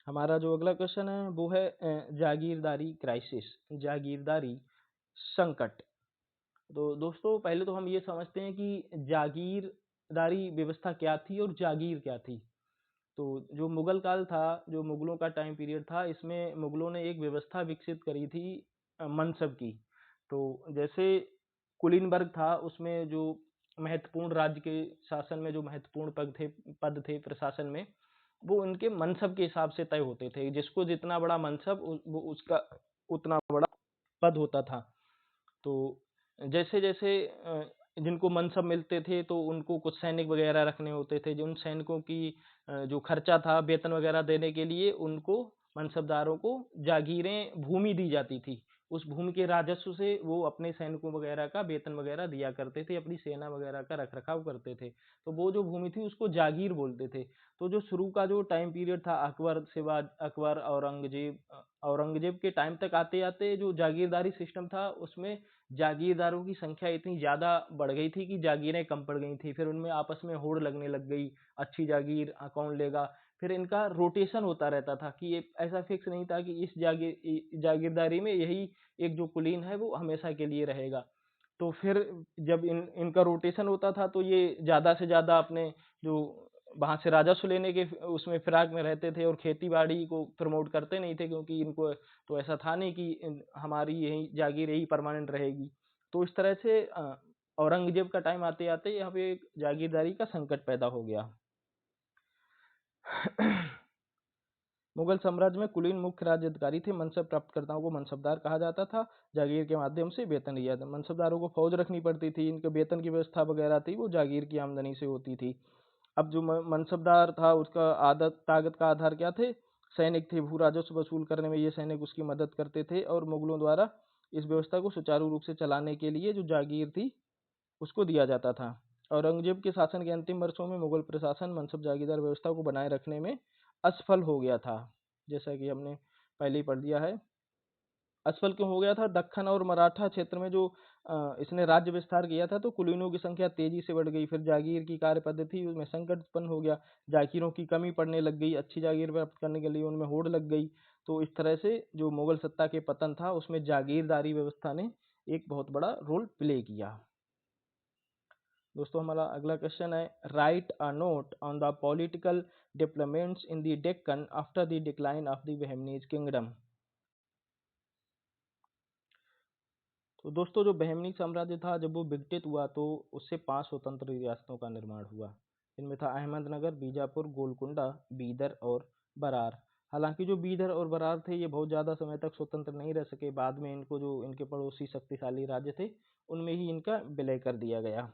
हमारा जो अगला क्वेश्चन है वो है जागीरदारी क्राइसिस, जागीरदारी संकट। तो दोस्तों पहले तो हम ये समझते हैं कि जागीरदारी व्यवस्था क्या थी और जागीर क्या थी। तो जो मुगल काल था, जो मुगलों का टाइम पीरियड था, इसमें मुगलों ने एक व्यवस्था विकसित करी थी मनसब की। तो जैसे कुलीनबर्ग था, उसमें जो महत्वपूर्ण राज्य के शासन में जो महत्वपूर्ण पद थे प्रशासन में, वो उनके मनसब के हिसाब से तय होते थे। जिसको जितना बड़ा मनसब वो उसका उतना बड़ा पद होता था। तो जैसे जैसे जिनको मनसब मिलते थे तो उनको कुछ सैनिक वगैरह रखने होते थे। जो उन सैनिकों की जो खर्चा था वेतन वगैरह देने के लिए, उनको मनसबदारों को जागीरें, भूमि दी जाती थी। उस भूमि के राजस्व से वो अपने सैनिकों वगैरह का वेतन वगैरह दिया करते थे, अपनी सेना वगैरह का रख रखाव करते थे। तो वो जो भूमि थी उसको जागीर बोलते थे। तो जो शुरू का जो टाइम पीरियड था, अकबर औरंगजेब के टाइम तक आते आते जो जागीरदारी सिस्टम था, उसमें जागीरदारों की संख्या इतनी ज्यादा बढ़ गई थी कि जागीरें कम पड़ गई थी। फिर उनमें आपस में होड़ लगने लग गई, अच्छी जागीर कौन लेगा। फिर इनका रोटेशन होता रहता था कि ये ऐसा फिक्स नहीं था कि इस जागीरदारी में यही एक जो कुलीन है वो हमेशा के लिए रहेगा। तो फिर जब इनका रोटेशन होता था तो ये ज्यादा से ज्यादा अपने जो वहां से राजस्व लेने के उसमें फिराक में रहते थे, और खेती बाड़ी को प्रमोट करते नहीं थे, क्योंकि इनको तो ऐसा था नहीं कि हमारी यही जागीर यही परमानेंट रहेगी। तो इस तरह से औरंगजेब का टाइम आते आते यहाँ पे एक जागीरदारी का संकट पैदा हो गया। मुगल साम्राज्य में कुलीन मुख्य राज्य अधिकारी थे। मनसब प्राप्तकर्ताओं को मनसबदार कहा जाता था। जागीर के माध्यम से वेतन लिया जाता। मनसबदारों को फौज रखनी पड़ती थी, इनके वेतन की व्यवस्था वगैरह थी वो जागीर की आमदनी से होती थी। अब जो मनसबदार था उसका आदत ताकत का आधार क्या थे? सैनिक थे। भू राजस्व वसूल करने में ये सैनिक उसकी मदद करते थे, और मुगलों द्वारा इस व्यवस्था को सुचारू रूप से चलाने के लिए जो जागीर थी उसको दिया जाता था। औरंगजेब के शासन के अंतिम वर्षों में मुगल प्रशासन मनसब जागीरदार व्यवस्था को बनाए रखने में असफल हो गया था, जैसा कि हमने पहले ही पढ़ दिया है। असफल क्यों हो गया था? दक्कन और मराठा क्षेत्र में जो इसने राज्य विस्तार किया था, तो कुलीनों की संख्या तेजी से बढ़ गई। फिर जागीर की कार्य पद्धति उसमें संकट उत्पन्न हो गया। जागीरों की कमी पड़ने लग गई। अच्छी जागीर प्राप्त करने के लिए उनमें होड़ लग गई। तो इस तरह से जो मुगल सत्ता के पतन था उसमें जागीरदारी व्यवस्था ने एक बहुत बड़ा रोल प्ले किया। दोस्तों हमारा अगला क्वेश्चन है, write a note on the political developments in the Deccan after the decline of the Bahmanis kingdom. तो दोस्तों जो बहमनी साम्राज्य था जब वो विघटित हुआ तो उससे 5 स्वतंत्र रियासतों का निर्माण हुआ। इनमें था अहमदनगर, बीजापुर, गोलकुंडा, बीदर और बरार। हालांकि जो बीदर और बरार थे ये बहुत ज़्यादा समय तक स्वतंत्र नहीं रह सके। बाद में इनको जो इनके पड़ोसी शक्तिशाली राज्य थे उनमें ही इनका विलय कर दिया गया।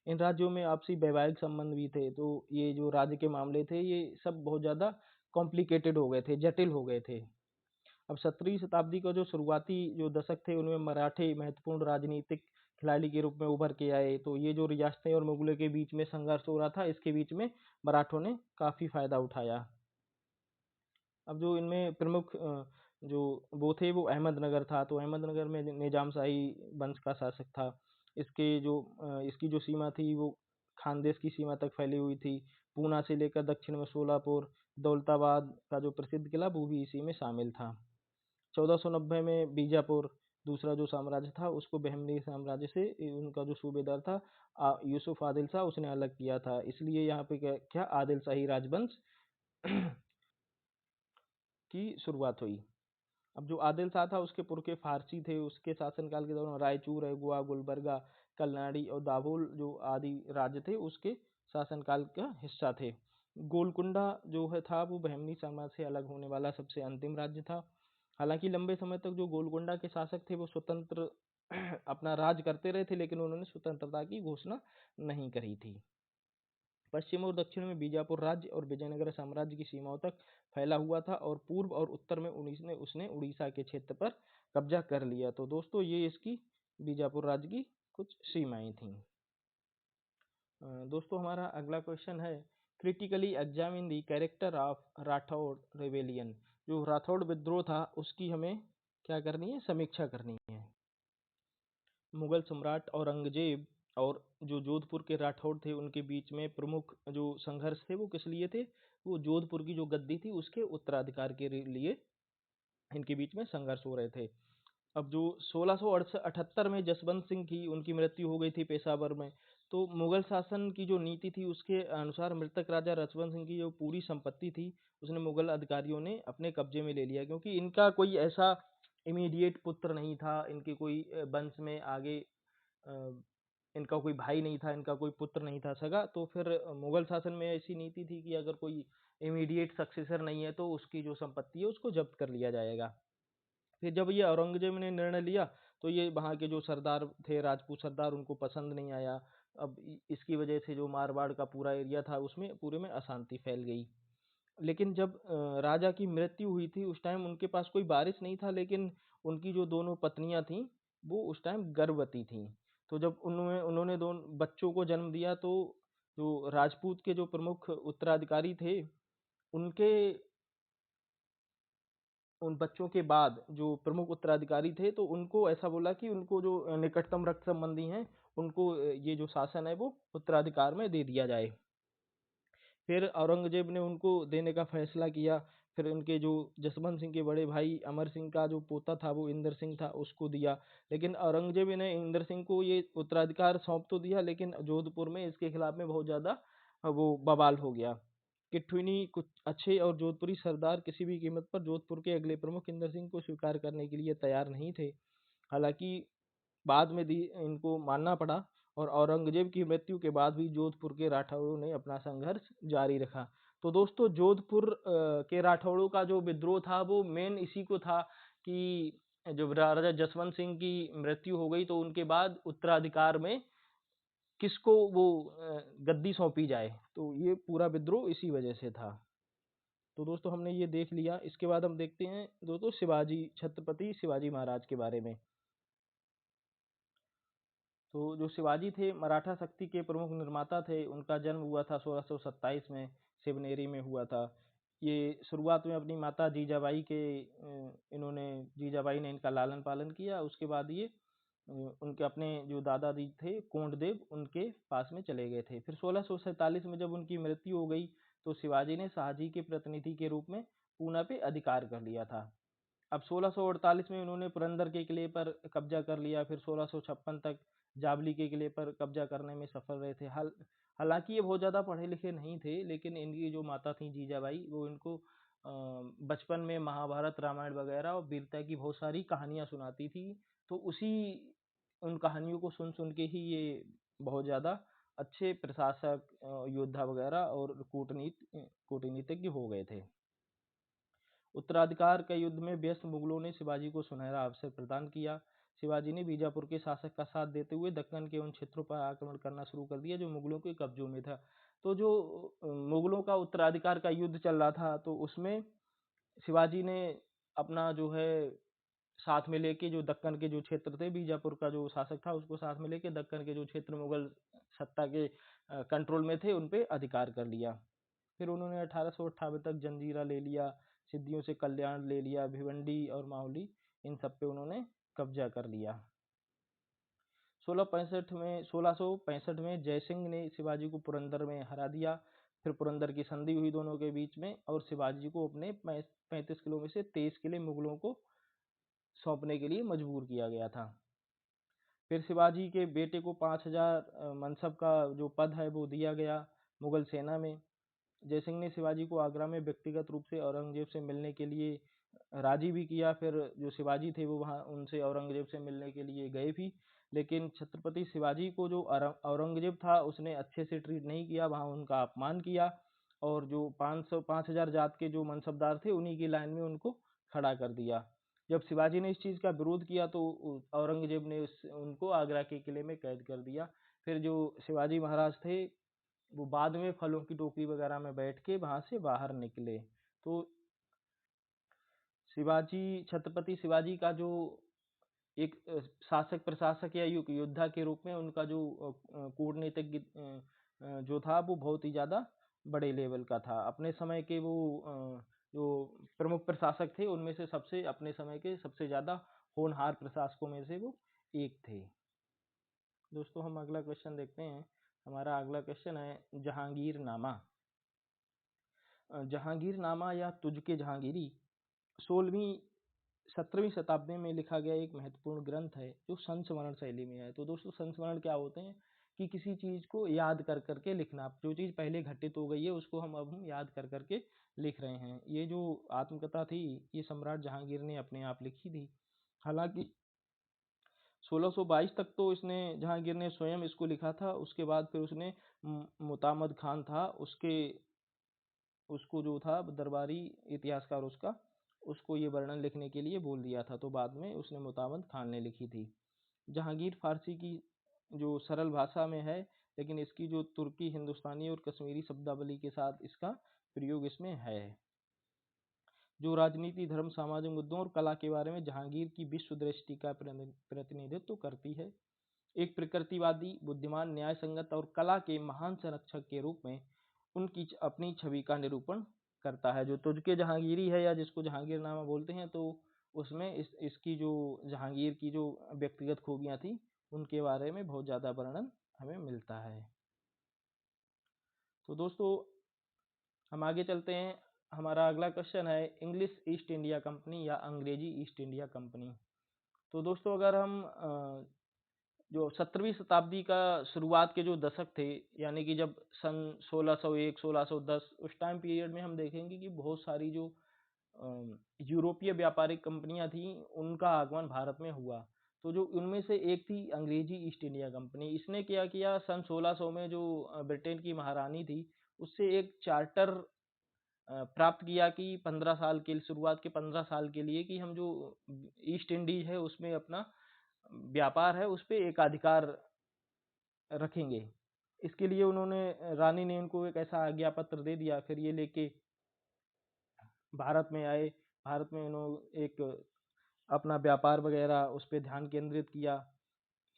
इन राज्यों में आपसी वैवाहिक संबंध भी थे। तो ये जो राज्य के मामले थे ये सब बहुत ज़्यादा कॉम्प्लिकेटेड हो गए थे, जटिल हो गए थे। अब 17वीं शताब्दी का जो शुरुआती जो दशक थे उनमें मराठे महत्वपूर्ण राजनीतिक खिलाड़ी के रूप में उभर के आए। तो ये जो रियासतें और मुगलों के बीच में संघर्ष हो रहा था, इसके बीच में मराठों ने काफी फायदा उठाया। अब जो इनमें प्रमुख जो वो थे वो अहमदनगर था। तो अहमदनगर में निजाम शाही वंश का शासक था। इसकी जो सीमा थी वो खानदेश की सीमा तक फैली हुई थी। पूना से लेकर दक्षिण में सोलापुर, दौलताबाद का जो प्रसिद्ध किला वो भी इसी में शामिल था। 1490 में बीजापुर दूसरा जो साम्राज्य था उसको बहमनी साम्राज्य से उनका जो सूबेदार था यूसुफ आदिल शाह उसने अलग किया था। इसलिए यहाँ पे क्या आदिल शाही राजवंश की शुरुआत हुई। अब जो आदिल शाह था उसके पुरखे फारसी थे। उसके शासनकाल के दौरान रायचूर, एगुआ, गुलबर्गा, कलनाड़ी और दाभोल जो आदि राज्य थे उसके शासनकाल का हिस्सा थे। गोलकुंडा जो है था वो बहमनी साम्राज्य से अलग होने वाला सबसे अंतिम राज्य था। हालांकि लंबे समय तक जो गोलकुंडा के शासक थे वो स्वतंत्र अपना राज करते रहे थे, लेकिन उन्होंने स्वतंत्रता की घोषणा नहीं करी थी। पश्चिम और दक्षिण में बीजापुर राज्य और विजयनगर साम्राज्य की सीमाओं तक फैला हुआ था और पूर्व और उत्तर में उसने उड़ीसा के क्षेत्र पर कब्जा कर लिया। तो दोस्तों ये इसकी बीजापुर राज्य की कुछ सीमाएं थीं। दोस्तों हमारा अगला क्वेश्चन है, critically examine the character of Rathore rebellion. जो राठौड़ विद्रोह था उसकी हमें क्या करनी है, समीक्षा करनी है। मुगल सम्राट औरंगजेब और जो जोधपुर के राठौड़ थे उनके बीच में प्रमुख जो संघर्ष थे वो किस लिए थे, वो जोधपुर की जो गद्दी थी उसके उत्तराधिकार के लिए इनके बीच में संघर्ष हो रहे थे। अब जो 1678 में जसवंत सिंह की उनकी मृत्यु हो गई थी पेशावर में, तो मुगल शासन की जो नीति थी उसके अनुसार मृतक राजा जसवंत सिंह की जो पूरी संपत्ति थी उसने मुगल अधिकारियों ने अपने कब्जे में ले लिया, क्योंकि इनका कोई ऐसा इमीडिएट पुत्र नहीं था, इनके कोई वंश में आगे इनका कोई भाई नहीं था, इनका कोई पुत्र नहीं था सगा। तो फिर मुगल शासन में ऐसी नीति थी कि अगर कोई इमीडिएट सक्सेसर नहीं है तो उसकी जो संपत्ति है उसको जब्त कर लिया जाएगा। फिर जब ये औरंगजेब ने निर्णय लिया तो ये वहाँ के जो सरदार थे, राजपूत सरदार, उनको पसंद नहीं आया। अब इसकी वजह से जो मारवाड़ का पूरा एरिया था उसमें पूरे में अशांति फैल गई। लेकिन जब राजा की मृत्यु हुई थी उस टाइम उनके पास कोई वारिस नहीं था, लेकिन उनकी जो दोनों पत्नियां थीं वो उस टाइम गर्भवती थीं। तो जब उन्होंने दोनों बच्चों को जन्म दिया तो जो राजपूत के जो प्रमुख उत्तराधिकारी थे उनके उन बच्चों के बाद जो प्रमुख उत्तराधिकारी थे तो उनको ऐसा बोला कि उनको जो निकटतम रक्त संबंधी हैं उनको ये जो शासन है वो उत्तराधिकार में दे दिया जाए। फिर औरंगजेब ने उनको देने का फैसला किया। फिर उनके जो जसवंत सिंह के बड़े भाई अमर सिंह का जो पोता था वो इंदर सिंह था उसको दिया। लेकिन औरंगजेब ने इंदर सिंह को ये उत्तराधिकार सौंप तो दिया, लेकिन जोधपुर में इसके खिलाफ में बहुत ज्यादा वो बवाल हो गया। किट्ठुनी कुछ अच्छे और जोधपुरी सरदार किसी भी कीमत पर जोधपुर के अगले प्रमुख इंदर सिंह को स्वीकार करने के लिए तैयार नहीं थे। हालांकि बाद में इनको मानना पड़ा और औरंगजेब की मृत्यु के बाद भी जोधपुर के राठौड़ों ने अपना संघर्ष जारी रखा। तो दोस्तों जोधपुर के राठौड़ों का जो विद्रोह था वो मेन इसी को था कि जब राजा जसवंत सिंह की मृत्यु हो गई तो उनके बाद उत्तराधिकार में किसको वो गद्दी सौंपी जाए, तो ये पूरा विद्रोह इसी वजह से था। तो दोस्तों हमने ये देख लिया। इसके बाद हम देखते हैं दोस्तों शिवाजी, छत्रपति शिवाजी महाराज के बारे में। तो जो शिवाजी थे मराठा शक्ति के प्रमुख निर्माता थे। उनका जन्म हुआ था 1627 में, शिवनेरी में हुआ था। ये शुरुआत में अपनी माता जीजाबाई के जीजाबाई ने इनका लालन पालन किया। उसके बाद ये उनके अपने जो दादाजी थे कोंडदेव उनके पास में चले गए थे। फिर 1647 में जब उनकी मृत्यु हो गई तो शिवाजी ने शाहजी के प्रतिनिधि के रूप में पूना पे अधिकार कर लिया था। अब 1648 में उन्होंने पुरंदर के किले पर कब्जा कर लिया। फिर 1656 तक जावली के किले पर कब्जा करने में सफल रहे थे। हालांकि ये बहुत ज़्यादा पढ़े लिखे नहीं थे, लेकिन इनकी जो माता थी जीजाबाई वो इनको बचपन में महाभारत रामायण वगैरह और वीरता की बहुत सारी कहानियाँ सुनाती थी। तो उन कहानियों को सुन सुन के ही ये बहुत ज़्यादा अच्छे प्रशासक, योद्धा वगैरह और कूटनीतिज्ञ हो गए थे। उत्तराधिकार के युद्ध में व्यस्त मुगलों ने शिवाजी को सुनहरा अवसर प्रदान किया। शिवाजी ने बीजापुर के शासक का साथ देते हुए दक्कन के उन क्षेत्रों पर आक्रमण करना शुरू कर दिया जो मुगलों के कब्जों में था। तो जो मुगलों का उत्तराधिकार का युद्ध चल रहा था तो उसमें शिवाजी ने अपना जो है साथ में लेके जो दक्कन के जो क्षेत्र थे, बीजापुर का जो शासक था उसको साथ में लेके दक्कन के जो क्षेत्र मुगल सत्ता के कंट्रोल में थे उन पे अधिकार कर लिया। फिर उन्होंने 1858 तक जंजीरा ले लिया, सिद्दियों से कल्याण ले लिया, भिवंडी और माहुली, इन सब पे उन्होंने कब्जा कर लिया। 1665 में जयसिंह ने शिवाजी को पुरंदर में हरा दिया। फिर पुरंदर की संधि हुई दोनों के बीच में और शिवाजी को अपने 35 किलो में से 23 किले मुगलों को सौंपने के लिए मजबूर किया गया था। फिर शिवाजी के बेटे को 5000 मनसब का जो पद है वो दिया गया मुगल सेना में। जयसिंह ने शिवाजी को आगरा में व्यक्तिगत रूप से औरंगजेब से मिलने के लिए राजी भी किया। फिर जो शिवाजी थे वो वहाँ उनसे औरंगजेब से मिलने के लिए गए भी, लेकिन छत्रपति शिवाजी को जो औरंगजेब था उसने अच्छे से ट्रीट नहीं किया, वहाँ उनका अपमान किया और जो 5000 जात के जो मनसबदार थे उन्हीं की लाइन में उनको खड़ा कर दिया। जब शिवाजी ने इस चीज़ का विरोध किया तो औरंगजेब ने उनको आगरा के किले में कैद कर दिया। फिर जो शिवाजी महाराज थे वो बाद में फलों की टोकरी वगैरह में बैठ के वहां से बाहर निकले। तो छत्रपति शिवाजी का जो एक शासक प्रशासक या योद्धा के रूप में उनका जो कूटनीतिक जो था वो बहुत ही ज़्यादा बड़े लेवल का था। अपने समय के वो जो प्रमुख प्रशासक थे उनमें से अपने समय के सबसे ज़्यादा होनहार प्रशासकों में से वो एक थे। दोस्तों हम अगला क्वेश्चन देखते हैं। हमारा अगला क्वेश्चन है जहांगीरनामा। जहांगीरनामा या तुझके जहांगीरी 17वीं शताब्दी में लिखा गया एक महत्वपूर्ण ग्रंथ है जो संस्मरण शैली में है। तो दोस्तों संस्मरण क्या होते हैं कि किसी चीज को याद कर करके लिखना। जो चीज पहले घटित हो गई है उसको हम याद कर करके लिख रहे हैं। ये जो आत्मकथा थी ये सम्राट जहांगीर ने अपने आप लिखी थी। हालांकि 1622 तक तो जहांगीर ने स्वयं इसको लिखा था। उसके बाद फिर उसने मुतामद खान था उसको जो था दरबारी इतिहासकार उसको ये वर्णन लिखने के लिए बोल दिया था। तो बाद में उसने मुतामद खान ने लिखी थी। जहांगीर फारसी की जो सरल भाषा में है, लेकिन इसकी जो तुर्की, हिंदुस्तानी और कश्मीरी शब्दावली के साथ इसका प्रयोग इसमें है। जो राजनीति, धर्म, सामाजिक मुद्दों और कला के बारे में जहांगीर की विश्व दृष्टि का प्रतिनिधित्व करती है। एक प्रकृतिवादी, बुद्धिमान, न्याय संगत और कला के महान संरक्षक के रूप में उनकी अपनी छवि का निरूपण करता है। जो तुझके जहांगीरी है या जिसको जहांगीरनामा बोलते हैं, तो उसमें इसकी जो जहांगीर की जो व्यक्तिगत खूबियां थी उनके बारे में बहुत ज़्यादा वर्णन हमें मिलता है। तो दोस्तों हम आगे चलते हैं। हमारा अगला क्वेश्चन है इंग्लिश ईस्ट इंडिया कंपनी या अंग्रेजी ईस्ट इंडिया कंपनी। तो दोस्तों अगर हम जो 17वीं शताब्दी का शुरुआत के जो दशक थे, यानी कि जब सन 1601 1610 उस टाइम पीरियड में हम देखेंगे कि बहुत सारी जो यूरोपीय व्यापारिक कंपनियां थी उनका आगमन भारत में हुआ। तो जो उनमें से एक थी अंग्रेजी ईस्ट इंडिया कंपनी। इसने क्या किया, सन 1600 में जो ब्रिटेन की महारानी थी उससे एक चार्टर प्राप्त किया कि 15 साल के शुरुआत के 15 साल के लिए कि हम जो ईस्ट इंडीज है उसमें अपना व्यापार है उस पर एकाधिकार रखेंगे। इसके लिए उन्होंने रानी ने उनको एक ऐसा आज्ञा पत्र दे दिया। फिर ये लेके भारत में आए। भारत में उन्होंने एक अपना व्यापार वगैरह उस पर ध्यान केंद्रित किया,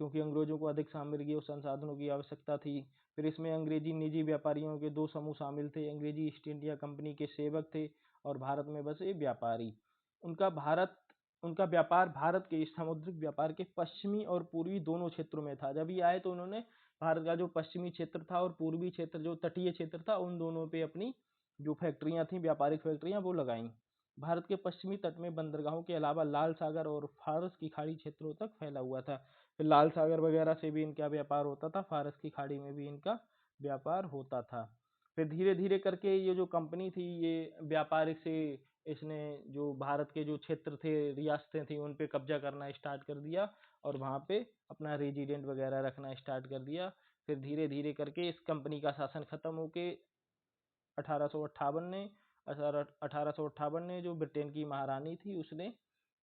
क्योंकि अंग्रेजों को अधिक सामग्री और संसाधनों की आवश्यकता थी। फिर इसमें अंग्रेजी निजी व्यापारियों के दो समूह शामिल थे। अंग्रेजी ईस्ट इंडिया कंपनी के सेवक थे और भारत में बसे व्यापारी। उनका व्यापार भारत के समुद्रिक व्यापार के पश्चिमी और पूर्वी दोनों क्षेत्रों में था। जब ये आए तो उन्होंने भारत का जो पश्चिमी क्षेत्र था और पूर्वी क्षेत्र जो तटीय क्षेत्र था उन दोनों पे अपनी जो फैक्ट्रियां थी, व्यापारिक फैक्ट्रियां, वो लगाई। भारत के पश्चिमी तट में बंदरगाहों के अलावा लाल सागर और फारस की खाड़ी क्षेत्रों तक फैला हुआ था। फिर लाल सागर वगैरह से भी इनका व्यापार होता था, फारस की खाड़ी में भी इनका व्यापार होता था। फिर धीरे धीरे करके ये जो कंपनी थी ये व्यापारिक से इसने जो भारत के जो क्षेत्र थे, रियासतें थी, उन पे कब्जा करना स्टार्ट कर दिया और वहाँ पे अपना रेजिडेंट वगैरह रखना स्टार्ट कर दिया। फिर धीरे धीरे करके इस कंपनी का शासन खत्म होके 1858 ने जो ब्रिटेन की महारानी थी उसने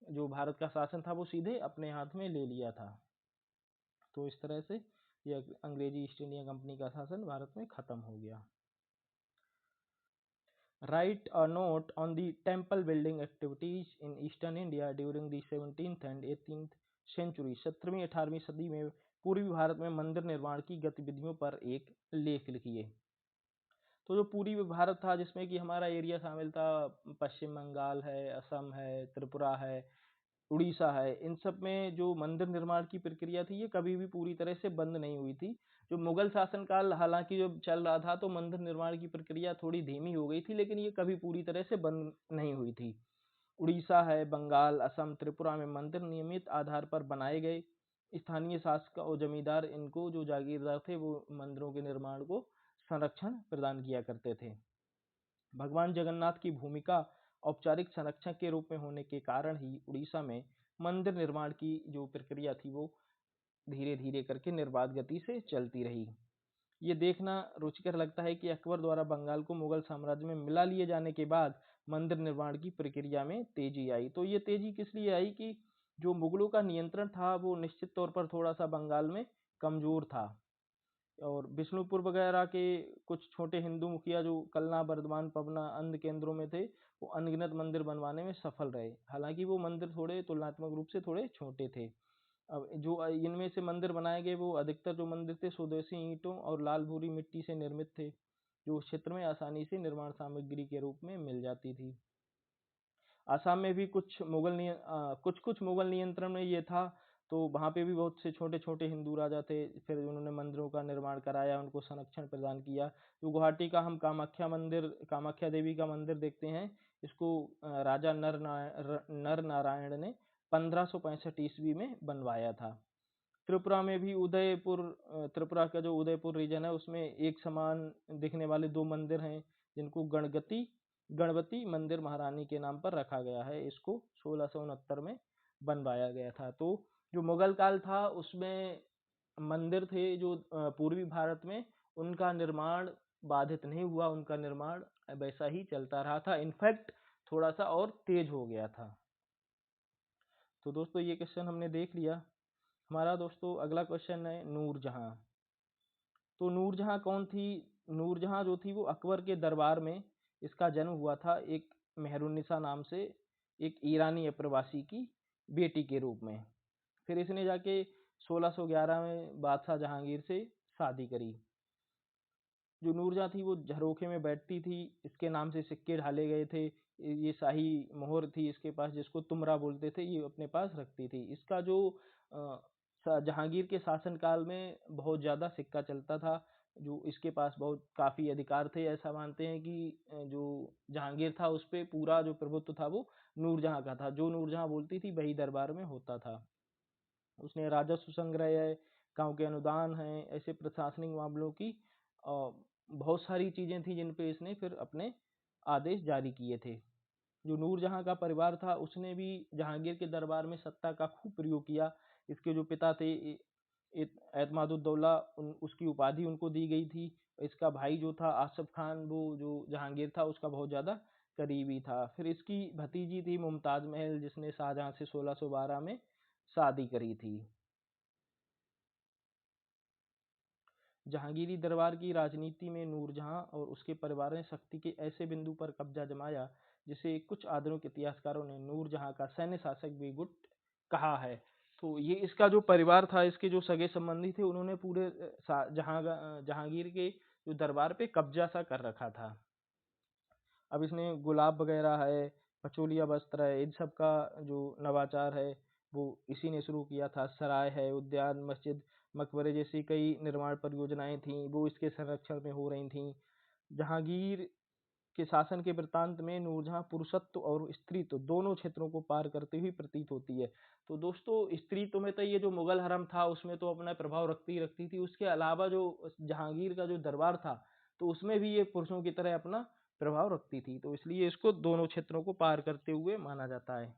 जो भारत का शासन था वो सीधे अपने हाथ में ले लिया था। तो इस तरह से यह अंग्रेजी ईस्ट इंडिया कंपनी का शासन भारत में खत्म हो गया। Write a note on the temple building activities in Eastern India during the 17th and 18th century। 17वीं 18वीं सदी में पूर्वी भारत में मंदिर निर्माण की गतिविधियों पर एक लेख लिखिए। तो जो पूर्वी भारत था जिसमें कि हमारा एरिया शामिल था, पश्चिम बंगाल है, असम है, त्रिपुरा है, उड़ीसा है, इन सब में जो मंदिर निर्माण की प्रक्रिया थी ये कभी भी पूरी तरह से बंद नहीं हुई थी। जो मुगल शासनकाल हालांकि जब चल रहा था तो मंदिर निर्माण की प्रक्रिया थोड़ी धीमी हो गई थी, लेकिन ये कभी पूरी तरह से बंद नहीं हुई थी। उड़ीसा है, बंगाल, असम, त्रिपुरा में मंदिर नियमित आधार पर बनाए गए। स्थानीय शासक और जमींदार इनको जो जागीरदार थे वो मंदिरों के निर्माण को संरक्षण प्रदान किया करते थे। भगवान जगन्नाथ की भूमिका औपचारिक संरक्षक के रूप में होने के कारण ही उड़ीसा में मंदिर निर्माण की जो प्रक्रिया थी वो धीरे धीरे करके निर्बाध गति से चलती रही। ये देखना रुचिकर लगता है कि अकबर द्वारा बंगाल को मुगल साम्राज्य में मिला लिए जाने के बाद मंदिर निर्माण की प्रक्रिया में तेजी आई। तो ये तेजी किस लिए आई कि जो मुगलों का नियंत्रण था वो निश्चित तौर पर थोड़ा सा बंगाल में कमजोर था। और बिष्णुपुर वगैरह के कुछ छोटे हिंदू मुखिया जो कलना, बर्धमान, पवना, अंध केंद्रों में थे, वो अनगिनत मंदिर बनवाने में सफल रहे। हालांकि वो मंदिर थोड़े तुलनात्मक रूप से थोड़े छोटे थे। अब जो इनमें से मंदिर बनाए गए वो अधिकतर जो मंदिर थे स्वदेशी ईंटों और लाल भूरी मिट्टी से निर्मित थे, जो उस क्षेत्र में आसानी से निर्माण सामग्री के रूप में मिल जाती थी। आसाम में भी कुछ कुछ मुगल नियंत्रण में ये था, तो वहाँ पे भी बहुत से छोटे छोटे हिंदू राजा थे। फिर उन्होंने मंदिरों का निर्माण कराया, उनको संरक्षण प्रदान किया। जो गुवाहाटी का हम कामाख्या देवी का मंदिर देखते हैं, इसको राजा नर नारायण ने 1565 ईस्वी में बनवाया था। त्रिपुरा में भी त्रिपुरा का जो उदयपुर रीजन है उसमें एक समान दिखने वाले दो मंदिर हैं, जिनको गणपति मंदिर महारानी के नाम पर रखा गया है। इसको 1669 में बनवाया गया था। तो जो मुगल काल था उसमें मंदिर थे जो पूर्वी भारत में, उनका निर्माण बाधित नहीं हुआ, उनका निर्माण वैसा ही चलता रहा था। इनफैक्ट थोड़ा सा और तेज हो गया था। तो दोस्तों ये क्वेश्चन हमने देख लिया। हमारा दोस्तों अगला क्वेश्चन है नूरजहां। तो नूरजहां कौन थी? नूरजहां जो थी वो अकबर के दरबार में इसका जन्म हुआ था, एक मेहरुन्निसा नाम से एक ईरानी अप्रवासी की बेटी के रूप में। फिर इसने जाके 1611 में बादशाह जहांगीर से शादी करी। जो नूरजहां थी वो झरोखे में बैठती थी, इसके नाम से सिक्के ढाले गए थे। ये शाही मोहर थी इसके पास, जिसको तुमरा बोलते थे, ये अपने पास रखती थी। इसका जो जहांगीर के शासनकाल में बहुत ज़्यादा सिक्का चलता था, जो इसके पास बहुत काफ़ी अधिकार थे। ऐसा मानते हैं कि जो जहांगीर था उस पर पूरा जो प्रभुत्व था वो नूरजहां का था। जो नूरजहां बोलती थी वही दरबार में होता था। उसने राजस्व संग्रह है, गांव के अनुदान हैं, ऐसे प्रशासनिक मामलों की बहुत सारी चीज़ें थी जिन पे इसने फिर अपने आदेश जारी किए थे। जो नूरजहां का परिवार था उसने भी जहांगीर के दरबार में सत्ता का खूब प्रयोग किया। इसके जो पिता थे एतमादुद्दौला, उसकी उपाधि उनको दी गई थी। इसका भाई जो था आसफ खान, वो जो जहांगीर था उसका बहुत ज़्यादा करीबी था। फिर इसकी भतीजी थी मुमताज महल, जिसने शाहजहां से 1612 में शादी करी थी। जहांगीरी दरबार की राजनीति में नूरजहां और उसके परिवार ने शक्ति के ऐसे बिंदु पर कब्जा जमाया जिसे कुछ आधुनिक इतिहासकारों ने नूरजहां का सैन्य शासक भी गुट कहा है। तो ये इसका जो परिवार था, इसके जो सगे संबंधी थे, उन्होंने पूरे जहांगीर के जो दरबार पे कब्जा सा कर रखा था। अब इसने गुलाब वगैरह है, पचोलिया वस्त्र है, इन सब का जो नवाचार है वो इसी ने शुरू किया था। सराय है, उद्यान, मस्जिद, मकबरे जैसी कई निर्माण परियोजनाएं थीं, वो इसके संरक्षण में हो रही थीं। जहांगीर के शासन के वृत्तांत में नूरजहां पुरुषत्व और स्त्रीत्व दोनों क्षेत्रों को पार करते हुए प्रतीत होती है। तो दोस्तों स्त्रीत्व में तो ये जो मुगल हरम था उसमें तो अपना प्रभाव रखती थी, उसके अलावा जो जहांगीर का जो दरबार था तो उसमें भी ये पुरुषों की तरह अपना प्रभाव रखती थी। तो इसलिए इसको दोनों क्षेत्रों को पार करते हुए माना जाता है।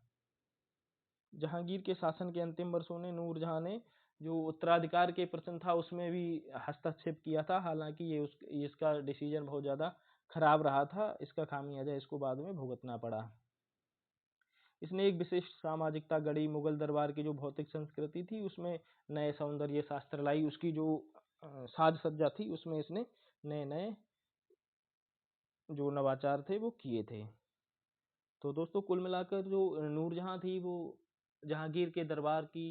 जहांगीर के शासन के अंतिम वर्षों में नूरजहां ने जो उत्तराधिकार के प्रश्न था उसमें भी हस्तक्षेप किया था। हालांकि इसका डिसीजन बहुत ज़्यादा खराब रहा था, इसका खामियाजा इसको बाद में भुगतना पड़ा। इसने एक विशिष्ट सामाजिकता गढ़ी। मुगल दरबार की जो भौतिक संस्कृति थी उसमें नए सौंदर्य शास्त्र लाई। उसकी जो साज सज्जा थी उसमें इसने नए नए जो नवाचार थे वो किए थे। तो दोस्तों कुल मिलाकर जो नूरजहां थी वो जहांगीर के दरबार की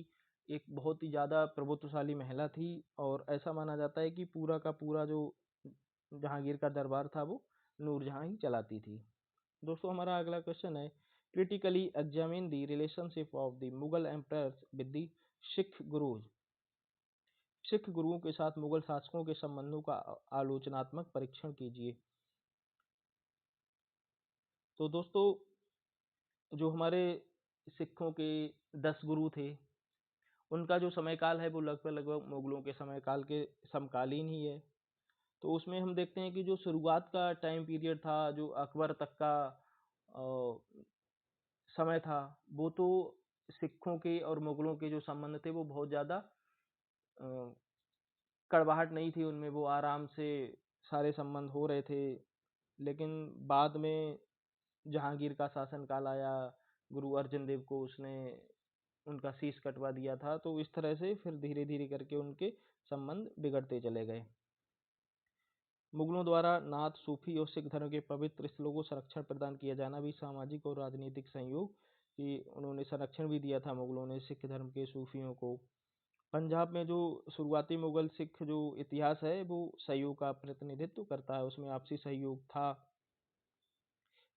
एक बहुत ही ज़्यादा प्रभुत्वशाली महिला थी, और ऐसा माना जाता है कि पूरा का पूरा जो जहांगीर का दरबार था वो नूरजहां ही चलाती थी। दोस्तों हमारा अगला क्वेश्चन है, critically examine the relationship of the Mughal empires with the Sikh gurus. Sikh गुरुओं के साथ मुगल शासकों के संबंधों का आलोचनात्मक परीक्षण कीजिए। तो दोस्तों जो हमारे सिखों के 10 गुरु थे, उनका जो समयकाल है वो लगभग लगभग मुगलों के समयकाल के समकालीन ही है। तो उसमें हम देखते हैं कि जो शुरुआत का टाइम पीरियड था, जो अकबर तक का समय था, वो तो सिखों के और मुगलों के जो संबंध थे वो बहुत ज़्यादा कड़वाहट नहीं थी उनमें, वो आराम से सारे संबंध हो रहे थे। लेकिन बाद में जहांगीर का शासनकाल आया, गुरु अर्जन देव को उसने उनका शीश कटवा दिया था। तो इस तरह से फिर धीरे धीरे करके उनके संबंध बिगड़ते चले गए। मुगलों द्वारा नाथ, सूफी और सिख धर्म के पवित्र स्थलों को संरक्षण प्रदान किया जाना भी सामाजिक और राजनीतिक सहयोग की उन्होंने संरक्षण भी दिया था मुगलों ने सिख धर्म के सूफियों को। पंजाब में जो शुरुआती मुगल सिख जो इतिहास है वो सहयोग का प्रतिनिधित्व करता है, उसमें आपसी सहयोग था।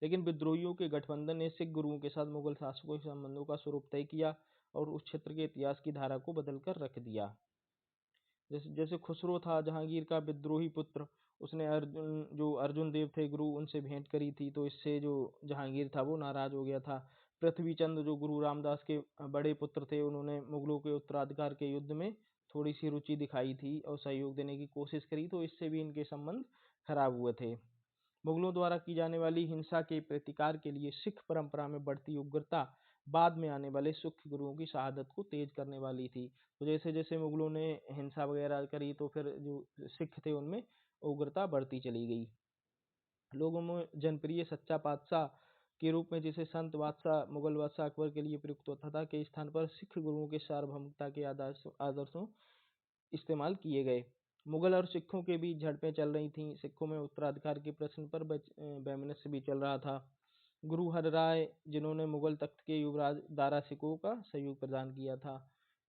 लेकिन विद्रोहियों के गठबंधन ने सिख गुरुओं के साथ मुगल शासकों के संबंधों का स्वरूप तय किया और उस क्षेत्र के इतिहास की धारा को बदलकर रख दिया। जैसे जैसे खुसरो था जहांगीर का विद्रोही पुत्र, उसने अर्जुन देव थे गुरु, उनसे भेंट करी थी, तो इससे जो जहांगीर था वो नाराज हो गया था। पृथ्वी चंद जो गुरु रामदास के बड़े पुत्र थे, उन्होंने मुगलों के उत्तराधिकार के युद्ध में थोड़ी सी रुचि दिखाई थी और सहयोग देने की कोशिश करी, तो इससे भी इनके संबंध खराब हुए थे। मुगलों द्वारा की जाने वाली हिंसा के प्रतिकार के लिए सिख परंपरा में बढ़ती उग्रता बाद में आने वाले सिख गुरुओं की शहादत को तेज करने वाली थी। तो जैसे जैसे मुगलों ने हिंसा वगैरह करी तो फिर जो सिख थे उनमें उग्रता बढ़ती चली गई। लोगों में जनप्रिय सच्चा बादशाह के रूप में जिसे संत बादशाह मुगल बादशाह अकबर के लिए प्रयुक्त होता था के स्थान पर सिख गुरुओं के सार्वभौमिकता के आदर्शों इस्तेमाल किए गए। मुगल और सिखों के बीच झड़पें चल रही थीं। सिखों में उत्तराधिकार के प्रश्न पर वैमनस्य भी चल रहा था। गुरु हर राय जिन्होंने मुगल तख्त के युवराज दारा सिकोह का सहयोग प्रदान किया था।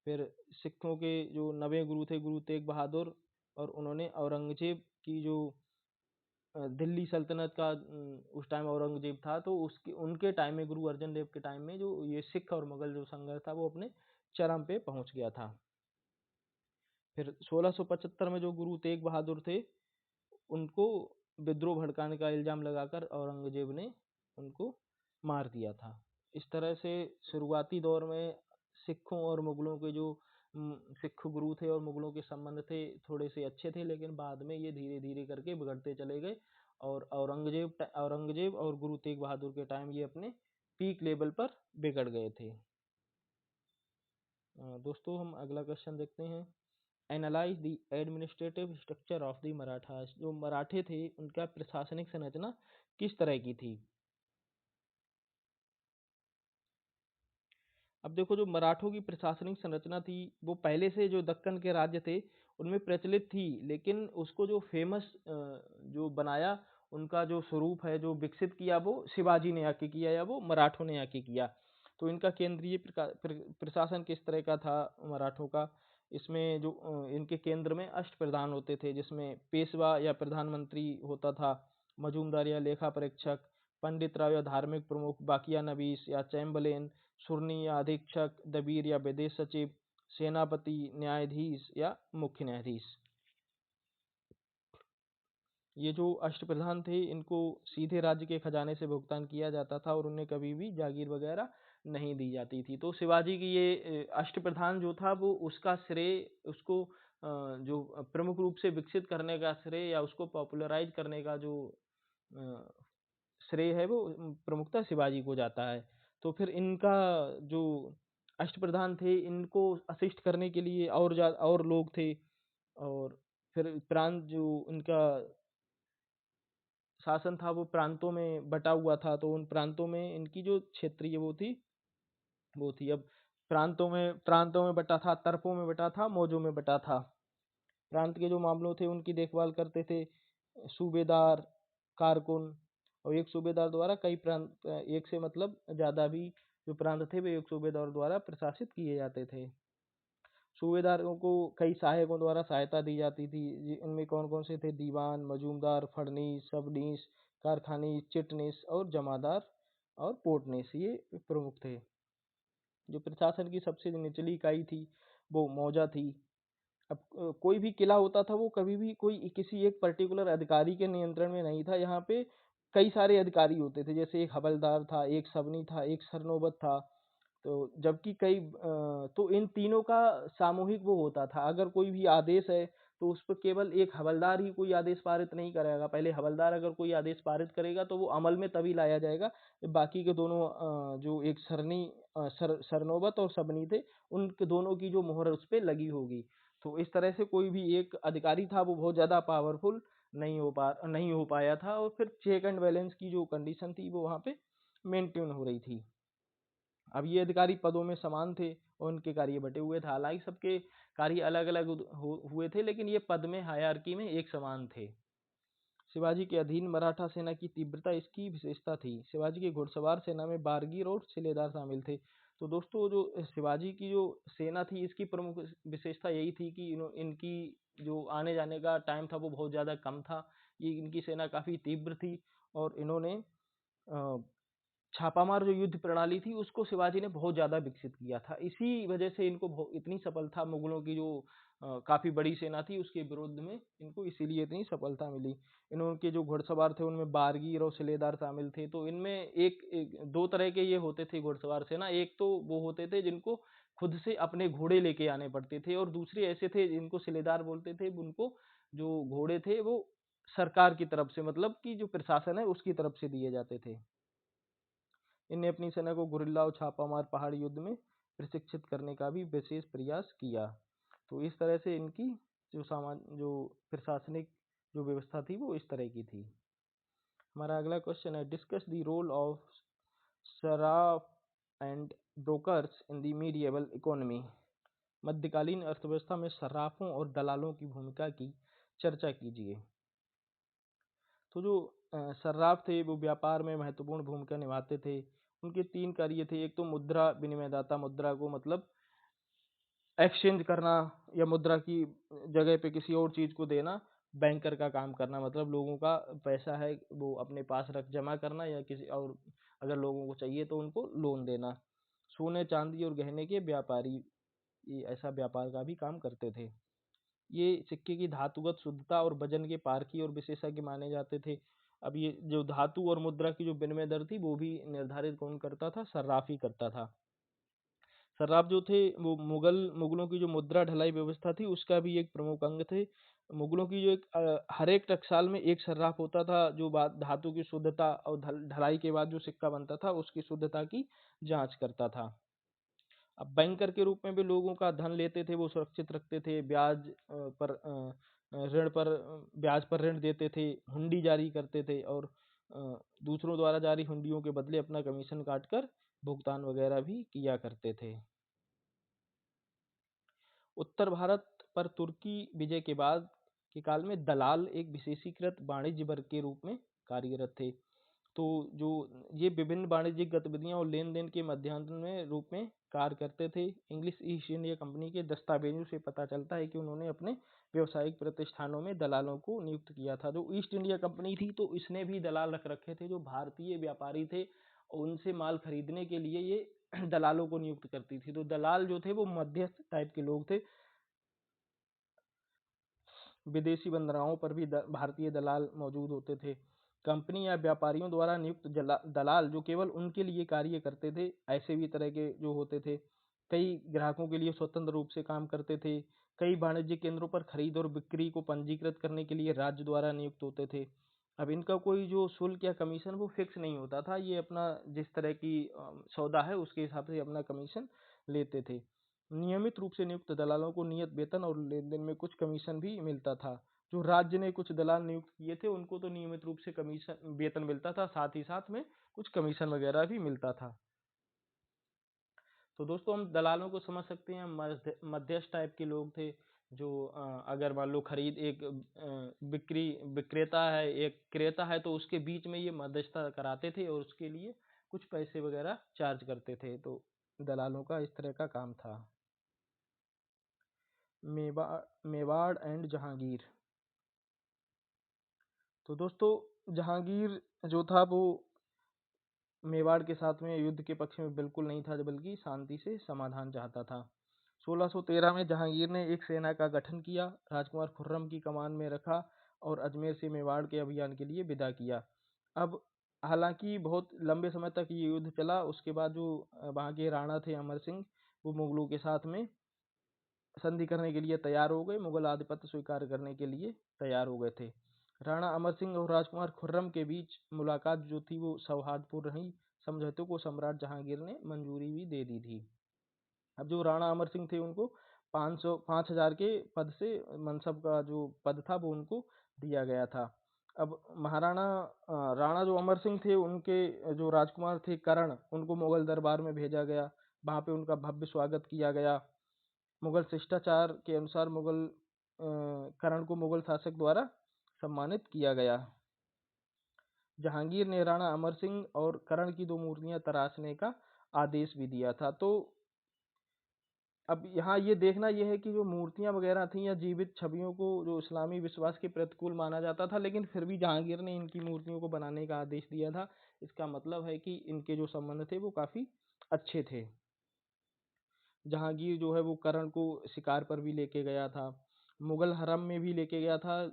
फिर सिखों के जो नवे गुरु थे गुरु तेग बहादुर, और उन्होंने औरंगजेब की जो दिल्ली सल्तनत का उस टाइम औरंगजेब था, तो उसके उनके टाइम में गुरु अर्जन देव के टाइम में जो ये सिख और मुगल जो संघर्ष था वो अपने चरम पे पहुंच गया था। फिर 1675 में जो गुरु तेग बहादुर थे उनको विद्रोह भड़काने का इल्जाम लगाकर औरंगजेब ने उनको मार दिया था। इस तरह से शुरुआती दौर में सिखों और मुगलों के जो सिख गुरु थे और मुगलों के संबंध थे थोड़े से अच्छे थे, लेकिन बाद में ये धीरे धीरे करके बिगड़ते चले गए और औरंगजेब और गुरु तेग बहादुर के टाइम ये अपने पीक लेवल पर बिगड़ गए थे। दोस्तों हम अगला क्वेश्चन देखते हैं। Analyse the administrative structure of the Marathas. जो मराठे थे उनका प्रशासनिक संरचना किस तरह की थी। अब देखो जो मराठों की प्रशासनिक संरचना थी वो पहले से जो दक्कन के राज्य थे उनमें प्रचलित थी, लेकिन उसको जो फेमस जो बनाया, उनका जो स्वरूप है जो विकसित किया वो शिवाजी ने आके किया या वो मराठों ने आके किया। तो इनका केंद्रीय प्रशासन किस तरह का था मराठों का। इसमें जो इनके केंद्र में अष्ट प्रधान होते थे, जिसमें पेशवा या प्रधानमंत्री होता था, मजूमदार या लेखा परीक्षक, पंडित राव या धार्मिक प्रमुख, बाकिया नवीस या चैम्बरलेन, सुरनी या अधीक्षक, दबीर या विदेश सचिव, सेनापति, न्यायाधीश या मुख्य न्यायाधीश। ये जो अष्टप्रधान थे इनको सीधे राज्य के खजाने से भुगतान किया जाता था और उन्हें कभी भी जागीर वगैरह नहीं दी जाती थी। तो शिवाजी की ये अष्टप्रधान जो था वो उसका श्रेय उसको जो प्रमुख रूप से विकसित करने का श्रेय या उसको पॉपुलराइज करने का जो श्रेय है वो प्रमुखता शिवाजी को जाता है। तो फिर इनका जो अष्टप्रधान थे इनको असिस्ट करने के लिए और लोग थे, और फिर प्रांत जो इनका शासन था वो प्रांतों में बटा हुआ था, तो उन प्रांतों में इनकी जो क्षेत्रीय वो थी। अब प्रांतों में बटा था, तरफों में बटा था, मौजों में बटा था। प्रांत के जो मामलों थे उनकी देखभाल करते थे सूबेदार, कारकुन, और एक सूबेदार द्वारा कई प्रांत, एक से मतलब ज्यादा भी जो प्रांत थे वे एक सूबेदार द्वारा प्रशासित किए जाते थे। सूबेदारों को कई सहायकों द्वारा सहायता दी जाती थी। इनमें कौन कौन से थे, दीवान, मजूमदार, फड़नीस, सबनीस, कारखानीस, चिटनीस और जमादार और पोर्टनीस, ये प्रमुख थे। जो प्रशासन की सबसे निचली इकाई थी वो मौजा थी। अब कोई भी किला होता था वो कभी भी कोई किसी एक पर्टिकुलर अधिकारी के नियंत्रण में नहीं था। यहाँ पे कई सारे अधिकारी होते थे, जैसे एक हवलदार था, एक सबनी था, एक सरनोबत था। तो जबकि तो इन तीनों का सामूहिक वो होता था। अगर कोई भी आदेश है तो उस पर केवल एक हवलदार ही कोई आदेश पारित नहीं करेगा। पहले हवलदार अगर कोई आदेश पारित करेगा तो वो अमल में तभी लाया जाएगा बाकी के दोनों जो एक सरनोबत और सबनी थे उनके दोनों की जो मोहर उस पर लगी होगी। तो इस तरह से कोई भी एक अधिकारी था वो बहुत ज्यादा पावरफुल नहीं हो पाया था, और फिर चेक एंड बैलेंस की जो कंडीशन थी वो वहाँ पे मेंटेन हो रही थी। अब ये अधिकारी पदों में समान थे और उनके कार्य बटे हुए थे। हालांकि सबके कार्य अलग अलग हुए थे, लेकिन ये पद में हायरार्की में एक समान थे। शिवाजी के अधीन मराठा सेना की तीव्रता इसकी विशेषता थी। शिवाजी की घुड़सवार सेना में बारगीर और सिलेदार शामिल थे। तो दोस्तों, जो शिवाजी की जो सेना थी, इसकी प्रमुख विशेषता यही थी कि इनकी जो आने जाने का टाइम था वो बहुत ज़्यादा कम था। ये इनकी सेना काफ़ी तीव्र थी और इन्होंने छापामार जो युद्ध प्रणाली थी उसको शिवाजी ने बहुत ज़्यादा विकसित किया था। इसी वजह से इनको इतनी सफलता, मुगलों की जो काफ़ी बड़ी सेना थी उसके विरुद्ध में इनको इसीलिए इतनी सफलता मिली। इनके जो घुड़सवार थे उनमें बारगीर और सिलेदार शामिल थे। तो इनमें दो तरह के ये होते थे घुड़सवार सेना। एक तो वो होते थे जिनको खुद से अपने घोड़े लेके आने पड़ते थे, और दूसरे ऐसे थे जिनको सिलेदार बोलते थे। उनको जो घोड़े थे वो सरकार की तरफ से, मतलब कि जो प्रशासन है उसकी तरफ से दिए जाते थे। इनने अपनी सेना को गुरिल्ला और छापामार पहाड़ी युद्ध में प्रशिक्षित करने का भी विशेष प्रयास किया। तो इस तरह से इनकी जो प्रशासनिक जो व्यवस्था थी वो इस तरह की थी। हमारा अगला क्वेश्चन है, discuss the role of sarraf and brokers in the medieval economy. मध्यकालीन अर्थव्यवस्था में सर्राफों और दलालों की भूमिका की चर्चा कीजिए। तो जो सर्राफ थे वो व्यापार में महत्वपूर्ण भूमिका निभाते थे। उनके 3 कार्य थे। एक तो मुद्रा विनिमयदाता, मुद्रा को मतलब एक्सचेंज करना या मुद्रा की जगह पे किसी और चीज़ को देना। बैंकर का काम करना, मतलब लोगों का पैसा है वो अपने पास जमा करना, या किसी और अगर लोगों को चाहिए तो उनको लोन देना। सोने चांदी और गहने के व्यापारी ये ऐसा व्यापार का भी काम करते थे। ये सिक्के की धातुगत शुद्धता और वजन के पारखी और विशेषज्ञ माने जाते थे। अब ये जो धातु और मुद्रा की जो विनिमय दर थी वो भी निर्धारित कौन करता था? सर्राफ ही करता था। सर्राफ जो थे वो मुगलों की जो मुद्रा ढलाई व्यवस्था थी उसका भी एक प्रमुख अंग थे। मुगलों की जो हर एक टकसाल में एक सर्राफ होता था जो बात धातु की शुद्धता और ढलाई के बाद जो सिक्का बनता था उसकी शुद्धता की जांच करता था। अब बैंकर के रूप में भी लोगों का धन लेते थे, वो सुरक्षित रखते थे, ब्याज पर ऋण देते थे, हुंडी जारी करते थे और दूसरों द्वारा जारी हुंडियों के बदले अपना कमीशन काटकर भुगतान वगैरह भी किया करते थे। उत्तर भारत पर तुर्की विजय के बाद के काल में दलाल एक विशेषीकृत वाणिज्य वर्ग के रूप में कार्यरत थे। तो जो ये विभिन्न वाणिज्यिक गतिविधियां और लेन देन के माध्यम में रूप में कार्य करते थे। इंग्लिश ईस्ट इंडिया कंपनी के दस्तावेजों से पता चलता है कि उन्होंने अपने व्यावसायिक प्रतिष्ठानों में दलालों को नियुक्त किया था। जो ईस्ट इंडिया कंपनी थी तो इसने भी दलाल रख रखे थे जो भारतीय व्यापारी थे, और उनसे माल खरीदने के लिए ये दलालों को नियुक्त करती थी। तो दलाल जो थे वो मध्यस्थ टाइप के लोग थे। विदेशी बंदरगाहों पर भी भारतीय दलाल मौजूद होते थे। कंपनी या व्यापारियों द्वारा नियुक्त दलाल जो केवल उनके लिए कार्य करते थे, ऐसे भी तरह के जो होते थे। कई ग्राहकों के लिए स्वतंत्र रूप से काम करते थे। कई वाणिज्यिक केंद्रों पर खरीद और बिक्री को पंजीकृत करने के लिए राज्य द्वारा नियुक्त होते थे। अब इनका कोई जो शुल्क या कमीशन वो फिक्स नहीं होता था। ये अपना जिस तरह की सौदा है उसके हिसाब से अपना कमीशन लेते थे। नियमित रूप से नियुक्त दलालों को नियत वेतन और लेन-देन में कुछ कमीशन भी मिलता था। जो राज्य ने कुछ दलाल नियुक्त किए थे उनको तो नियमित रूप से कमीशन वेतन मिलता था, साथ ही साथ में कुछ कमीशन वगैरह भी मिलता था। तो दोस्तों, हम दलालों को समझ सकते हैं, मध्यस्थ टाइप के लोग थे जो अगर मान लो खरीद एक विक्रेता है, एक क्रेता है, तो उसके बीच में ये मध्यस्थता कराते थे और उसके लिए कुछ पैसे वगैरह चार्ज करते थे। तो दलालों का इस तरह का काम था। मेवाड़ एंड जहांगीर। तो दोस्तों, जहांगीर जो था वो मेवाड़ के साथ में युद्ध के पक्ष में बिल्कुल नहीं था, बल्कि शांति से समाधान चाहता था। 1613 में जहांगीर ने एक सेना का गठन किया, राजकुमार खुर्रम की कमान में रखा और अजमेर से मेवाड़ के अभियान के लिए विदा किया। अब हालांकि बहुत लंबे समय तक ये युद्ध चला। उसके बाद जो वहाँ के राणा थे अमर सिंह, वो मुगलों के साथ में संधि करने के लिए तैयार हो गए, मुगल आधिपत्य स्वीकार करने के लिए तैयार हो गए थे। राणा अमर सिंह और राजकुमार खुर्रम के बीच मुलाकात जो थी वो सौहार्दपूर्ण रही। समझौते को सम्राट जहांगीर ने मंजूरी भी दे दी थी। अब जो राणा अमर सिंह थे उनको 5,000 के पद से मनसब का जो पद था वो उनको दिया गया था। अब राणा जो अमर सिंह थे, उनके जो राजकुमार थे कर्ण, उनको मुगल दरबार में भेजा गया। वहाँ पे उनका भव्य स्वागत किया गया। मुगल शिष्टाचार के अनुसार कर्ण को मुगल शासक द्वारा सम्मानित किया गया। जहांगीर ने राणा अमर सिंह और कर्ण की 2 मूर्तियां तराशने का आदेश भी दिया था। तो अब यहाँ ये देखना यह है कि जो मूर्तियां वगैरह थी या जीवित छवियों को जो इस्लामी विश्वास के प्रतिकूल माना जाता था, लेकिन फिर भी जहांगीर ने इनकी मूर्तियों को बनाने का आदेश दिया था। इसका मतलब है कि इनके जो संबंध थे वो काफी अच्छे थे। जहांगीर जो है वो कर्ण को शिकार पर भी लेके गया था, मुगल हरम में भी लेके गया था,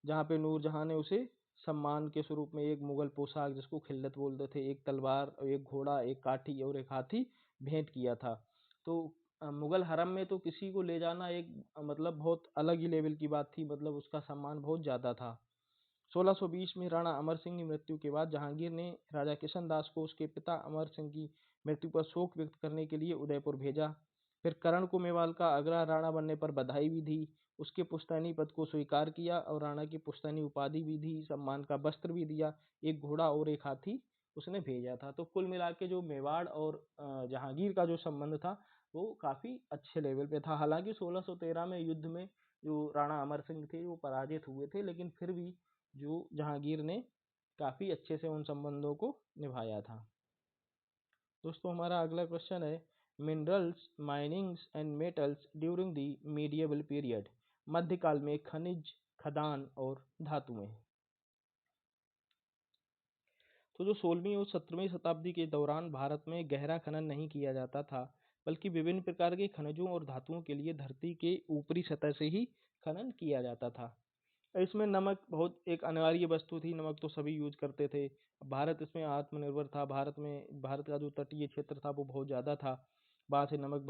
जहाँ पे नूरजहां ने उसे सम्मान के स्वरूप में एक मुगल पोशाक, जिसको खिल्लत बोलते थे, एक तलवार, एक घोड़ा, एक काठी और एक हाथी भेंट किया था। तो मुगल हरम में तो किसी को ले जाना एक मतलब बहुत अलग ही लेवल की बात थी, मतलब उसका सम्मान बहुत ज्यादा था। 1620 में राणा अमर सिंह की मृत्यु के बाद जहांगीर ने राजा किशन दास को उसके पिता अमर सिंह की मृत्यु पर शोक व्यक्त करने के लिए उदयपुर भेजा। फिर कर्ण को मेवाल का अगला राणा बनने पर बधाई भी दी, उसके पुश्तैनी पद को स्वीकार किया और राणा की पुश्तैनी उपाधि भी दी, सम्मान का वस्त्र भी दिया, एक घोड़ा और एक हाथी उसने भेजा था। तो कुल मिला के जो मेवाड़ और जहांगीर का जो संबंध था वो काफी अच्छे लेवल पे था। हालांकि 1613 में युद्ध में जो राणा अमर सिंह थे वो पराजित हुए थे, लेकिन फिर भी जो जहांगीर ने काफी अच्छे से उन संबंधों को निभाया था। दोस्तों हमारा अगला क्वेश्चन है, minerals, minings and metals during the medieval period, मध्यकाल में खनिज, खदान और धातुएं। तो जो 16वीं और 17वीं शताब्दी के दौरान भारत में गहरा खनन नहीं किया जाता था, बल्कि विभिन्न प्रकार के खनिजों और धातुओं के लिए धरती के ऊपरी सतह से ही खनन किया जाता था। इसमें नमक बहुत एक अनिवार्य वस्तु थी, नमक तो सभी यूज करते थे। भारत इसमें आत्मनिर्भर था। भारत का जो तटीय क्षेत्र था वो बहुत ज़्यादा था, वहाँ से नमक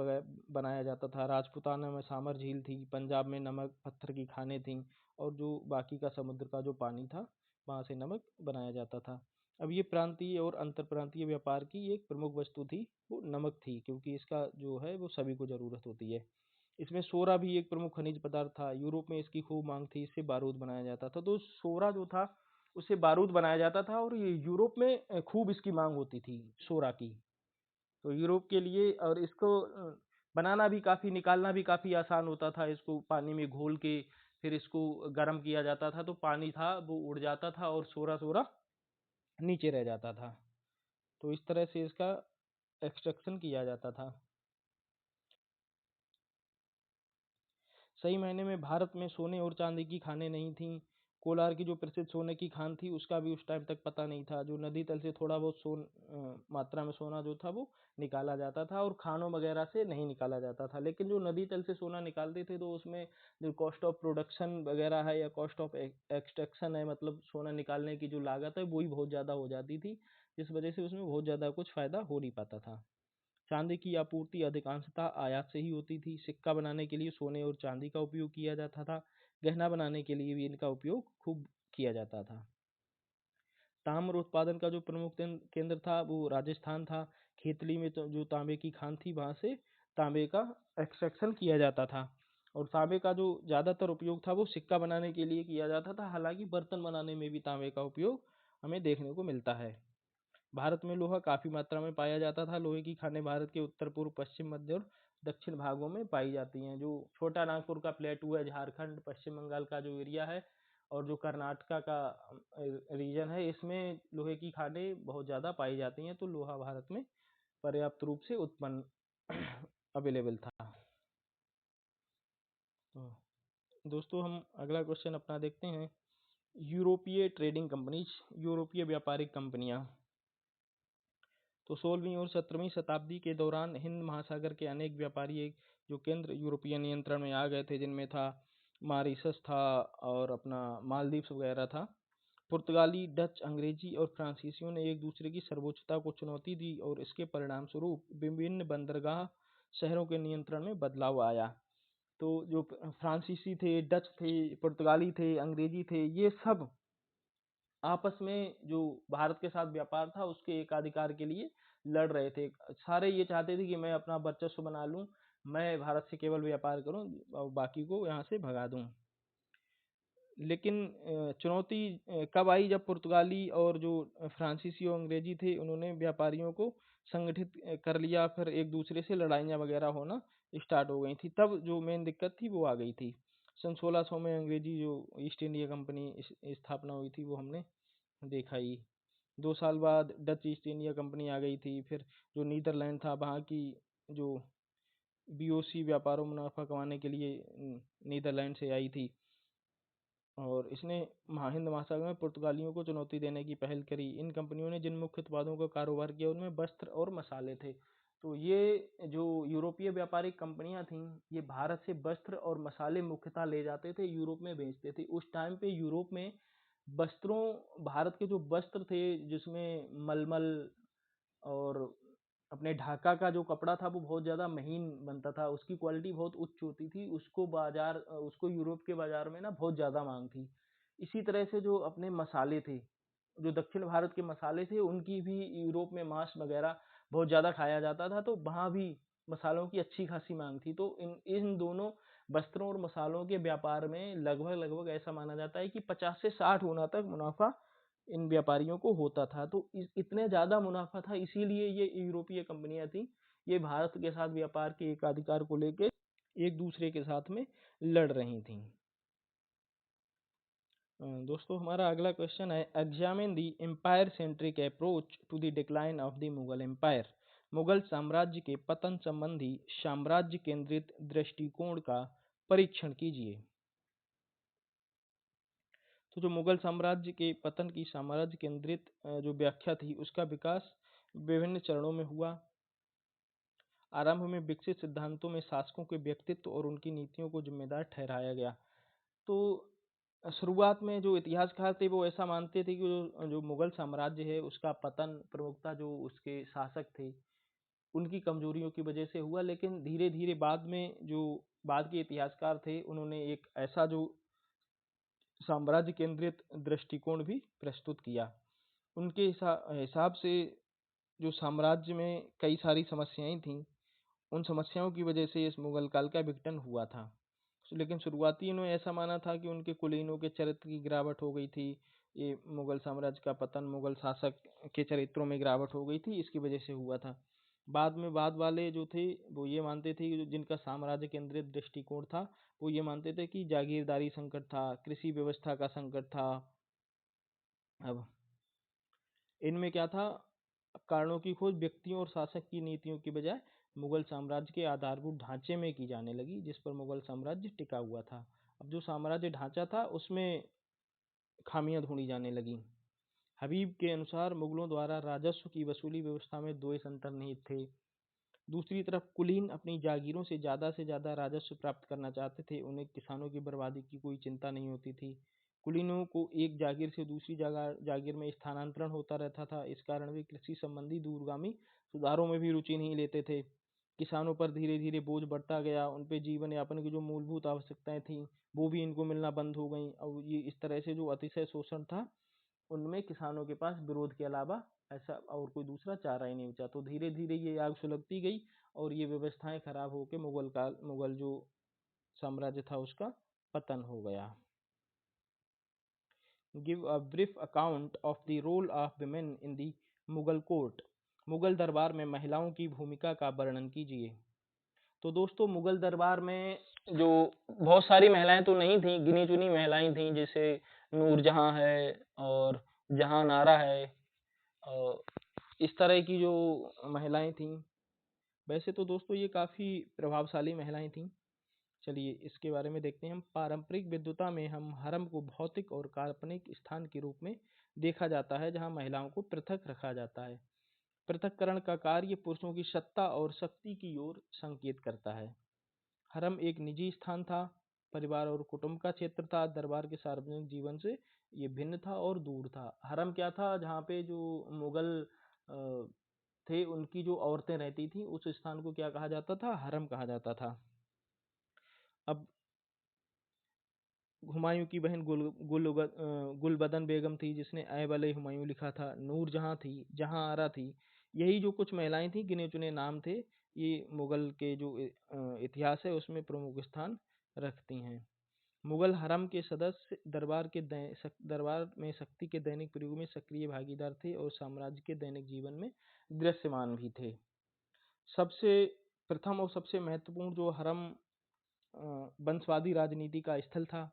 बनाया जाता था। राजपूताना में सामर झील थी, पंजाब में नमक पत्थर की खानें थीं, और जो बाकी का समुद्र का जो पानी था वहाँ से नमक बनाया जाता था। अब ये प्रांतीय और अंतर प्रांतीय व्यापार की एक प्रमुख वस्तु थी, वो नमक थी, क्योंकि इसका जो है वो सभी को ज़रूरत होती है। इसमें सोरा भी एक प्रमुख खनिज पदार्थ था। यूरोप में इसकी खूब मांग थी, इससे बारूद बनाया जाता था। तो सोरा जो था उससे बारूद बनाया जाता था, और ये यूरोप में खूब इसकी मांग होती थी सोरा की। तो यूरोप के लिए, और इसको बनाना भी काफी, निकालना भी काफी आसान होता था। इसको पानी में घोल के फिर इसको गर्म किया जाता था, तो पानी था वो उड़ जाता था और सोरा सोरा नीचे रह जाता था। तो इस तरह से इसका एक्सट्रैक्शन किया जाता था। सही मायने में भारत में सोने और चांदी की खानें नहीं थीं। कोलार की जो प्रसिद्ध सोने की खान थी उसका भी उस टाइम तक पता नहीं था। जो नदी तल से थोड़ा बहुत मात्रा में सोना जो था वो निकाला जाता था, और खानों वगैरह से नहीं निकाला जाता था। लेकिन जो नदी तल से सोना निकालते थे तो उसमें जो कॉस्ट ऑफ प्रोडक्शन वगैरह है या कॉस्ट ऑफ एक्सट्रैक्शन है, मतलब सोना निकालने की जो लागत है वही बहुत ज़्यादा हो जाती थी, जिस वजह से उसमें बहुत ज़्यादा कुछ फ़ायदा हो नहीं पाता था। चांदी की आपूर्ति अधिकांशतः आयात से ही होती थी। सिक्का बनाने के लिए सोने और चांदी का उपयोग किया जाता था। गहना बनाने के लिए भी इनका उपयोग खूब किया जाता था। ताम्र उत्पादन का जो प्रमुख केंद्र था वो राजस्थान था। खेतली में तो जो तांबे की खान थी वहां से तांबे का एक्सट्रैक्शन किया जाता था, और तांबे का जो ज्यादातर उपयोग था वो सिक्का बनाने के लिए किया जाता था। हालांकि बर्तन बनाने में भी तांबे का उपयोग हमें देखने को मिलता है। भारत में लोहा काफी मात्रा में पाया जाता था। लोहे की खानें भारत के उत्तर पूर्व, पश्चिम, मध्य और दक्षिण भागों में पाई जाती हैं। जो छोटा नागपुर का प्लेटू है, झारखंड, पश्चिम बंगाल का जो एरिया है, और जो कर्नाटका का रीजन है, इसमें लोहे की खानें बहुत ज़्यादा पाई जाती हैं। तो लोहा भारत में पर्याप्त रूप से उत्पन्न अवेलेबल था। तो दोस्तों हम अगला क्वेश्चन अपना देखते हैं, यूरोपीय ट्रेडिंग कंपनीज, यूरोपीय व्यापारिक कंपनियां। तो 16वीं और 17वीं शताब्दी के दौरान हिंद महासागर के अनेक व्यापारी एक जो केंद्र यूरोपीय नियंत्रण में आ गए थे, जिनमें था मॉरिशस था और अपना मालदीव्स वगैरह था। पुर्तगाली, डच, अंग्रेजी और फ्रांसीसियों ने एक दूसरे की सर्वोच्चता को चुनौती दी, और इसके परिणाम स्वरूप विभिन्न बंदरगाह शहरों के नियंत्रण में बदलाव आया। तो जो फ्रांसीसी थे, डच थे, पुर्तगाली थे, अंग्रेजी थे, ये सब आपस में जो भारत के साथ व्यापार था उसके एकाधिकार के लिए लड़ रहे थे। सारे ये चाहते थे कि मैं अपना वर्चस्व बना लूं, मैं भारत से केवल व्यापार करूं और बाकी को यहाँ से भगा दूं। लेकिन चुनौती कब आई, जब पुर्तगाली और जो फ्रांसीसी और अंग्रेजी थे उन्होंने व्यापारियों को संगठित कर लिया, फिर एक दूसरे से लड़ाइयाँ वगैरह होना स्टार्ट हो गई थी, तब जो मेन दिक्कत थी वो आ गई थी। सन 1600 में अंग्रेजी जो ईस्ट इंडिया कंपनी स्थापना हुई थी वो हमने देखा ही। 2 साल बाद डच ईस्ट इंडिया कंपनी आ गई थी। फिर जो नीदरलैंड था वहाँ की जो बीओसी व्यापारों मुनाफा कमाने के लिए नीदरलैंड से आई थी, और इसने हिंद महासागर में पुर्तगालियों को चुनौती देने की पहल करी। इन कंपनियों ने जिन मुख्य उत्पादों का कारोबार किया उनमें वस्त्र और मसाले थे। तो ये जो यूरोपीय व्यापारिक कंपनियां थीं, ये भारत से वस्त्र और मसाले मुख्यतः ले जाते थे, यूरोप में बेचते थे। उस टाइम पे यूरोप में वस्त्रों, भारत के जो वस्त्र थे जिसमें मलमल और अपने ढाका का जो कपड़ा था वो बहुत ज़्यादा महीन बनता था, उसकी क्वालिटी बहुत उच्च होती थी, उसको यूरोप के बाजार में ना बहुत ज़्यादा मांग थी। इसी तरह से जो अपने मसाले थे, जो दक्षिण भारत के मसाले थे उनकी भी यूरोप में मांस वगैरह बहुत ज़्यादा खाया जाता था, तो वहाँ भी मसालों की अच्छी खासी मांग थी। तो इन इन दोनों वस्त्रों और मसालों के व्यापार में लगभग लगभग ऐसा माना जाता है कि 50 से 60 गुना तक मुनाफा इन व्यापारियों को होता था। तो इतने ज़्यादा मुनाफा था, इसीलिए ये यूरोपीय कंपनियां थी, ये भारत के साथ व्यापार के एकाधिकार को लेके एक दूसरे के साथ में लड़ रही थी। दोस्तों हमारा अगला क्वेश्चन है, examine the empire centric approach to the decline of the Mughal empire. Mughal साम्राज्य के पतन संबंधी साम्राज्य केंद्रित दृष्टिकोण का परीक्षण कीजिए। तो जो मुगल साम्राज्य के पतन की साम्राज्य केंद्रित जो व्याख्या थी, उसका विकास विभिन्न चरणों में हुआ। आरंभ में विकसित सिद्धांतों में शासकों के व्यक्तित्व और उनकी नीतियों को जिम्मेदार ठहराया गया। तो शुरुआत में जो इतिहासकार थे वो ऐसा मानते थे कि जो मुगल साम्राज्य है उसका पतन प्रमुखता जो उसके शासक थे उनकी कमजोरियों की वजह से हुआ। लेकिन धीरे धीरे बाद में जो बाद के इतिहासकार थे उन्होंने एक ऐसा जो साम्राज्य केंद्रित दृष्टिकोण भी प्रस्तुत किया। उनके हिसाब से जो साम्राज्य में कई सारी समस्याएं थीं, उन समस्याओं की वजह से इस मुगल काल का विघटन हुआ था। लेकिन शुरुआती इन्होंने ऐसा माना था कि उनके कुलीनों के चरित्र की गिरावट हो गई थी, ये मुगल साम्राज्य का पतन मुगल शासक के चरित्रों में गिरावट हो गई थी, इसकी वजह से हुआ था। बाद में बाद वाले जो थे वो ये मानते थे कि जिनका साम्राज्य केंद्रित दृष्टिकोण था वो ये मानते थे कि जागीरदारी संकट था, कृषि व्यवस्था का संकट था। अब इनमें क्या था, कारणों की खोज व्यक्तियों और शासक की नीतियों की बजाय मुगल साम्राज्य के आधारभूत ढांचे में की जाने लगी, जिस पर मुगल साम्राज्य टिका हुआ था। अब जो साम्राज्य ढांचा था उसमें खामियां ढूंढी जाने लगी। हबीब के अनुसार मुगलों द्वारा राजस्व की वसूली व्यवस्था में द्वैष अंतर्निहित थे। दूसरी तरफ कुलीन अपनी जागीरों से ज्यादा राजस्व प्राप्त करना चाहते थे, उन्हें किसानों की बर्बादी की कोई चिंता नहीं होती थी। कुलीनों को एक जागीर से दूसरी जगह जागीर में स्थानांतरण होता रहता था, इस कारण वे कृषि संबंधी दूरगामी सुधारों में भी रुचि नहीं लेते थे। किसानों पर धीरे धीरे बोझ बढ़ता गया, उन पे जीवन यापन की जो मूलभूत आवश्यकताएं थी वो भी इनको मिलना बंद हो गई, और ये इस तरह से जो अतिशय शोषण था उनमें किसानों के पास विरोध के अलावा ऐसा और कोई दूसरा चारा ही नहीं बचा। तो धीरे धीरे ये आग सुलगती गई और ये व्यवस्थाएं खराब होकर मुगल जो साम्राज्य था उसका पतन हो गया। Give a brief account of the role of women in the Mughal court. Mughal दरबार में महिलाओं की भूमिका का वर्णन कीजिए। तो दोस्तों मुगल दरबार में जो बहुत सारी महिलाएं तो नहीं थी, गिनी चुनी महिलाएं थीं, जैसे नूरजहां है और जहां नारा है, और इस तरह की जो महिलाएं थीं। वैसे तो दोस्तों ये काफ़ी प्रभावशाली महिलाएं थीं। चलिए इसके बारे में देखते हैं हम। पारंपरिक विद्वता में हम हरम को भौतिक और काल्पनिक स्थान के रूप में देखा जाता है जहां महिलाओं को पृथक रखा जाता है। पृथक्करण का कार्य पुरुषों की सत्ता और शक्ति की ओर संकेत करता है। हरम एक निजी स्थान था, परिवार और कुटुंब का क्षेत्र था, दरबार के सार्वजनिक जीवन से ये भिन्न था और दूर था। हरम क्या था, जहाँ पे जो मुगल अ, थे उनकी जो औरतें रहती थी उस स्थान को क्या कहा जाता था, हरम कहा जाता था। अब हुमायूं की बहन गुलबदन बेगम थी जिसने ऐबल हुमायूं लिखा था। नूरजहां थी, जहां आरा थी। यही जो कुछ महिलाएं थी, गिने चुने नाम थे, ये मुगल के जो इतिहास है उसमें प्रमुख स्थान रखती हैं। मुगल हरम के सदस्य दरबार में शक्ति के दैनिक प्रयोग में सक्रिय भागीदार थे और साम्राज्य के दैनिक जीवन में दृश्यमान भी थे। सबसे प्रथम और सबसे महत्वपूर्ण जो हरम वंशवादी राजनीति का स्थल था।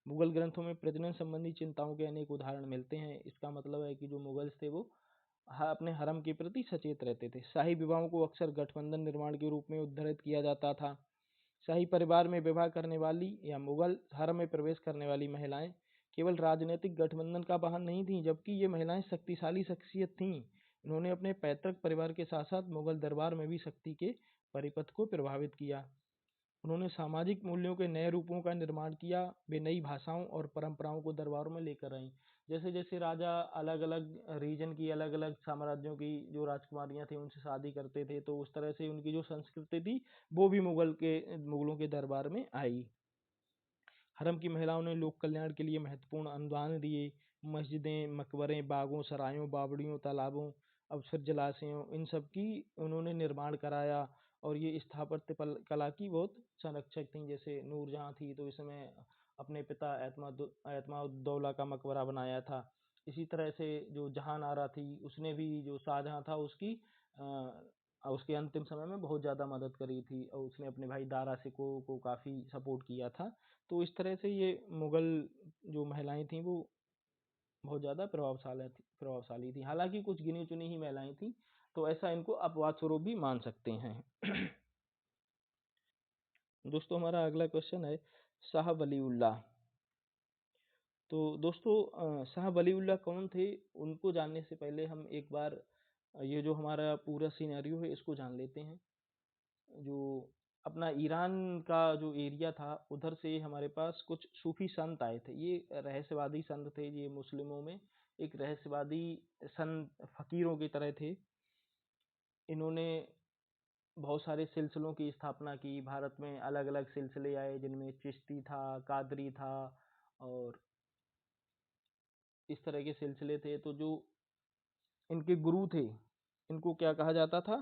मुगल ग्रंथों में प्रजनन संबंधी चिंताओं के अनेक उदाहरण मिलते हैं। इसका मतलब है कि जो मुगल्स थे वो अपने हरम के प्रति सचेत रहते थे। शाही विवाहों को अक्सर गठबंधन निर्माण के रूप में उद्धृत किया जाता था। शाही परिवार में विवाह करने वाली या मुगल हरम में प्रवेश करने वाली महिलाएं केवल राजनीतिक गठबंधन का वाहन नहीं थीं, जबकि ये महिलाएं शक्तिशाली शख्सियत थीं। इन्होंने अपने पैतृक परिवार के साथ साथ मुगल दरबार में भी शक्ति के परिपथ को प्रभावित किया। उन्होंने सामाजिक मूल्यों के नए रूपों का निर्माण किया। वे नई भाषाओं और परंपराओं को दरबारों में लेकर आईं। जैसे जैसे राजा अलग अलग रीजन की, अलग अलग साम्राज्यों की जो राजकुमारियां थी उनसे शादी करते थे, तो उस तरह से उनकी जो संस्कृति थी वो भी मुगलों के दरबार में आई। हरम की महिलाओं ने लोक कल्याण के लिए महत्वपूर्ण अनुदान दिए। मस्जिदें, मकबरे, बागों, सरायों, बावड़ियों, तालाबों, अवसर जलाशयों, इन सब की उन्होंने निर्माण कराया और ये स्थापत्य कला की बहुत संरक्षक थी। जैसे नूरजहां थी तो इस समय अपने पिता एतमाउद्दौला का मकबरा बनाया था। इसी तरह से जो जहांनारा थी उसने भी जो शाहजहां था उसके अंतिम समय में बहुत ज़्यादा मदद करी थी और उसने अपने भाई दारा शिकोह को काफ़ी सपोर्ट किया था। तो इस तरह से ये मुगल जो महिलाएं थीं वो बहुत ज़्यादा प्रभावशाली थी। हालांकि कुछ गिनी चुनी ही महिलाएं थीं, तो ऐसा इनको अपवाद स्वरूप भी मान सकते हैं। दोस्तों हमारा अगला क्वेश्चन है शाह वलीउल्लाह। तो दोस्तों शाह वलीउल्लाह कौन थे, उनको जानने से पहले हम एक बार ये जो हमारा पूरा सिनेरियो है इसको जान लेते हैं। जो अपना ईरान का जो एरिया था उधर से हमारे पास कुछ सूफी संत आए थे। ये रहस्यवादी संत थे। ये मुस्लिमों में एक रहस्यवादी संत फकीरों की तरह थे। इन्होंने बहुत सारे सिलसिलों की स्थापना की। भारत में अलग अलग सिलसिले आए जिनमें चिश्ती था, कादरी था और इस तरह के सिलसिले थे। तो जो इनके गुरु थे इनको क्या कहा जाता था,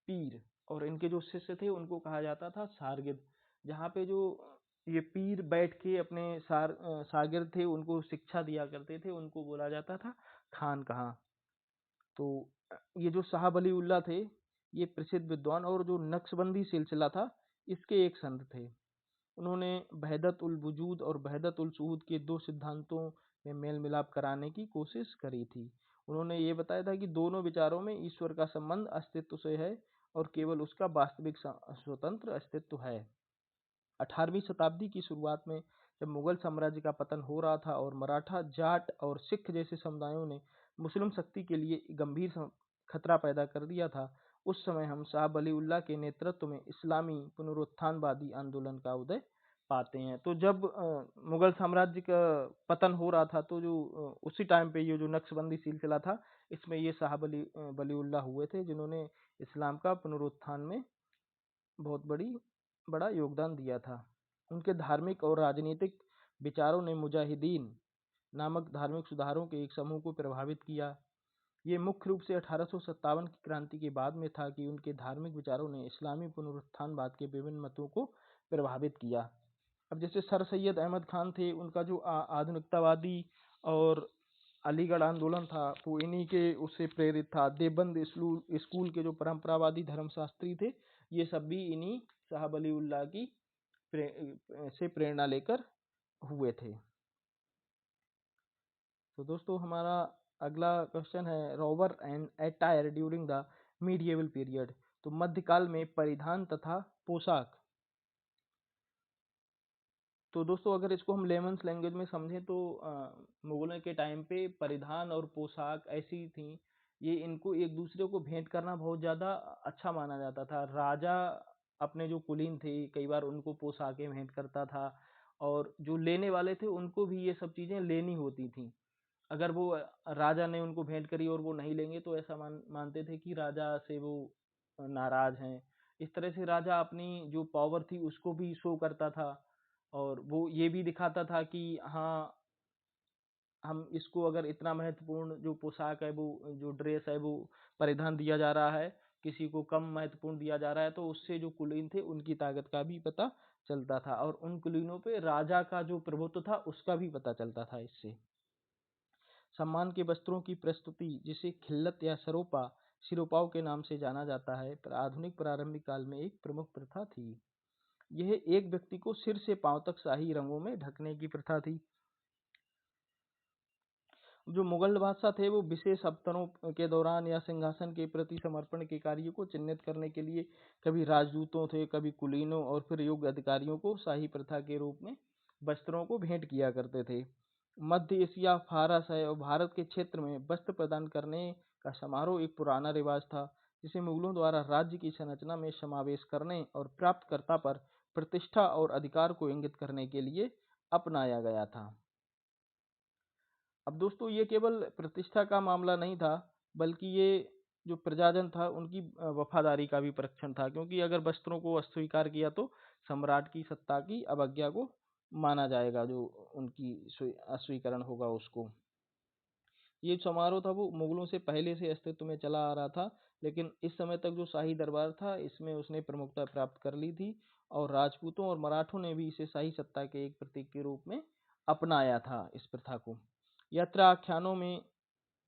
पीर, और इनके जो शिष्य थे उनको कहा जाता था शागिर्द। जहाँ पे जो ये पीर बैठ के अपने शागिर्द थे उनको शिक्षा दिया करते थे उनको बोला जाता था खानकाह। तो ये जो शाह वलीउल्लाह थे ये प्रसिद्ध विद्वान और जो नक्शबंदी सिलसिला था इसके एक संत थे। उन्होंने वहदत उल वजूद और वहदत उल शुहूद के दो सिद्धांतों में मेल मिलाप कराने की कोशिश करी थी। उन्होंने ये बताया था कि दोनों विचारों में ईश्वर का संबंध अस्तित्व से है और केवल उसका वास्तविक स्वतंत्र अस्तित्व है। 18वीं शताब्दी की शुरुआत में जब मुगल साम्राज्य का पतन हो रहा था और मराठा, जाट और सिख जैसे समुदायों ने मुस्लिम शक्ति के लिए गंभीर खतरा पैदा कर दिया था, उस समय हम शाह वलीउल्लाह के नेतृत्व में इस्लामी पुनरुत्थानवादी आंदोलन का उदय पाते हैं। तो जब मुगल साम्राज्य का पतन हो रहा था तो जो उसी टाइम पे ये जो नक्शबंदी सिलसिला था इसमें ये शाह वलीउल्लाह हुए थे जिन्होंने इस्लाम का पुनरुत्थान में बहुत बड़ा योगदान दिया था। उनके धार्मिक और राजनीतिक विचारों ने मुजाहिदीन नामक धार्मिक सुधारों के एक समूह को प्रभावित किया। ये मुख्य रूप से 1857 की क्रांति के बाद में था कि उनके धार्मिक विचारों ने इस्लामी पुनरुत्थानवाद के विभिन्न मतों को प्रभावित किया। अब जैसे सर सैयद अहमद खान थे, उनका जो आधुनिकतावादी और अलीगढ़ आंदोलन था वो इन्हीं के उससे प्रेरित था। देवबंद स्कूल के जो परंपरावादी धर्मशास्त्री थे ये सब भी इन्हीं शाह वलीउल्लाह की से प्रेरणा लेकर हुए थे। तो दोस्तों हमारा अगला क्वेश्चन है robber and attire during the medieval period. तो मध्यकाल में परिधान तथा पोशाक। तो दोस्तों अगर इसको हम लेमन्स लैंग्वेज में समझें तो मुगलों के टाइम पे परिधान और पोशाक ऐसी थी, ये इनको एक दूसरे को भेंट करना बहुत ज़्यादा अच्छा माना जाता था। राजा अपने जो कुलीन थे कई बार उनको पोशाकें भेंट करता था और जो लेने वाले थे उनको भी ये सब चीज़ें लेनी होती थी। अगर वो राजा ने उनको भेंट करी और वो नहीं लेंगे तो ऐसा मानते थे कि राजा से वो नाराज हैं। इस तरह से राजा अपनी जो पावर थी उसको भी शो करता था और वो ये भी दिखाता था कि हाँ, हम इसको अगर इतना महत्वपूर्ण जो पोशाक है वो जो ड्रेस है वो परिधान दिया जा रहा है, किसी को कम महत्वपूर्ण दिया जा रहा है, तो उससे जो कुलीन थे उनकी ताकत का भी पता चलता था और उन कुलीनों पे राजा का जो प्रभुत्व था उसका भी पता चलता था इससे। सम्मान के वस्त्रों की प्रस्तुति, जिसे खिल्लत या सिरोपाव के नाम से जाना जाता है, आधुनिक प्रारंभिक काल में एक प्रमुख प्रथा थी। यह एक व्यक्ति को सिर से पांव तक शाही रंगों में ढकने की प्रथा थी। जो मुगल बादशाह थे वो विशेष अवसरों के दौरान या सिंहासन के प्रति समर्पण के कार्य को चिन्हित करने के लिए कभी राजदूतों थे, कभी कुलीनों और फिर योग्य अधिकारियों को शाही प्रथा के रूप में वस्त्रों को भेंट किया करते थे। मध्य एशिया, फारस है और भारत के क्षेत्र में वस्त्र प्रदान करने का समारोह एक पुराना रिवाज था, जिसे मुगलों द्वारा राज्य की संरचना में समावेश करने और प्राप्तकर्ता पर प्रतिष्ठा और अधिकार को इंगित करने के लिए अपनाया गया था। अब दोस्तों ये केवल प्रतिष्ठा का मामला नहीं था, बल्कि ये जो प्रजाजन था उनकी वफादारी का भी परीक्षण था, क्योंकि अगर वस्त्रों को अस्वीकार किया तो सम्राट की सत्ता की अवज्ञा को माना जाएगा, जो उनकी अस्वीकरण होगा उसको। ये समारोह था वो मुगलों से पहले से अस्तित्व में चला आ रहा था, लेकिन इस समय तक जो शाही दरबार था इसमें उसने प्रमुखता प्राप्त कर ली थी और राजपूतों और मराठों ने भी इसे शाही सत्ता के एक प्रतीक के रूप में अपनाया था इस प्रथा को। यात्रा आख्यानों में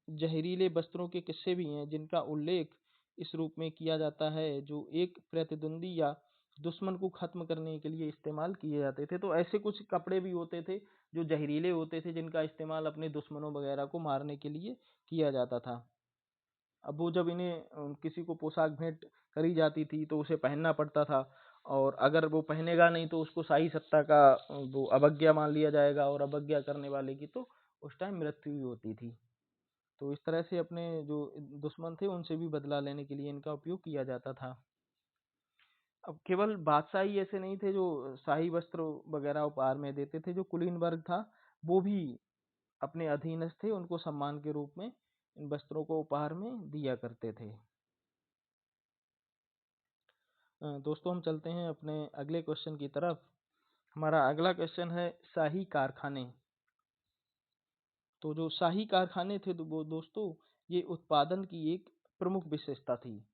जहरीले वस्त्रों के किस्से भी हैं, जिनका उल्लेख इस रूप में किया जाता है, जो एक प्रतिद्वंदी या दुश्मन को खत्म करने के लिए इस्तेमाल किए जाते थे। तो ऐसे कुछ कपड़े भी होते थे जो जहरीले होते थे, जिनका इस्तेमाल अपने दुश्मनों वगैरह को मारने के लिए किया जाता था। अब वो जब इन्हें किसी को पोशाक भेंट करी जाती थी तो उसे पहनना पड़ता था, और अगर वो पहनेगा नहीं तो उसको शाही सत्ता का वो अवज्ञा मान लिया जाएगा, और अवज्ञा करने वाले की तो उस टाइम मृत्यु भी होती थी। तो इस तरह से अपने जो दुश्मन थे उनसे भी बदला लेने के लिए इनका उपयोग किया जाता था। अब केवल बादशाह ही ऐसे नहीं थे जो शाही वस्त्र वगैरह उपहार में देते थे, जो कुलीन वर्ग था वो भी अपने अधीनस्थ थे, उनको सम्मान के रूप में इन वस्त्रों को उपहार में दिया करते थे। दोस्तों हम चलते हैं अपने अगले क्वेश्चन की तरफ। हमारा अगला क्वेश्चन है शाही कारखाने। तो जो शाही कारखाने थे तो वो दोस्तों ये उत्पादन की एक प्रमुख विशेषता थी।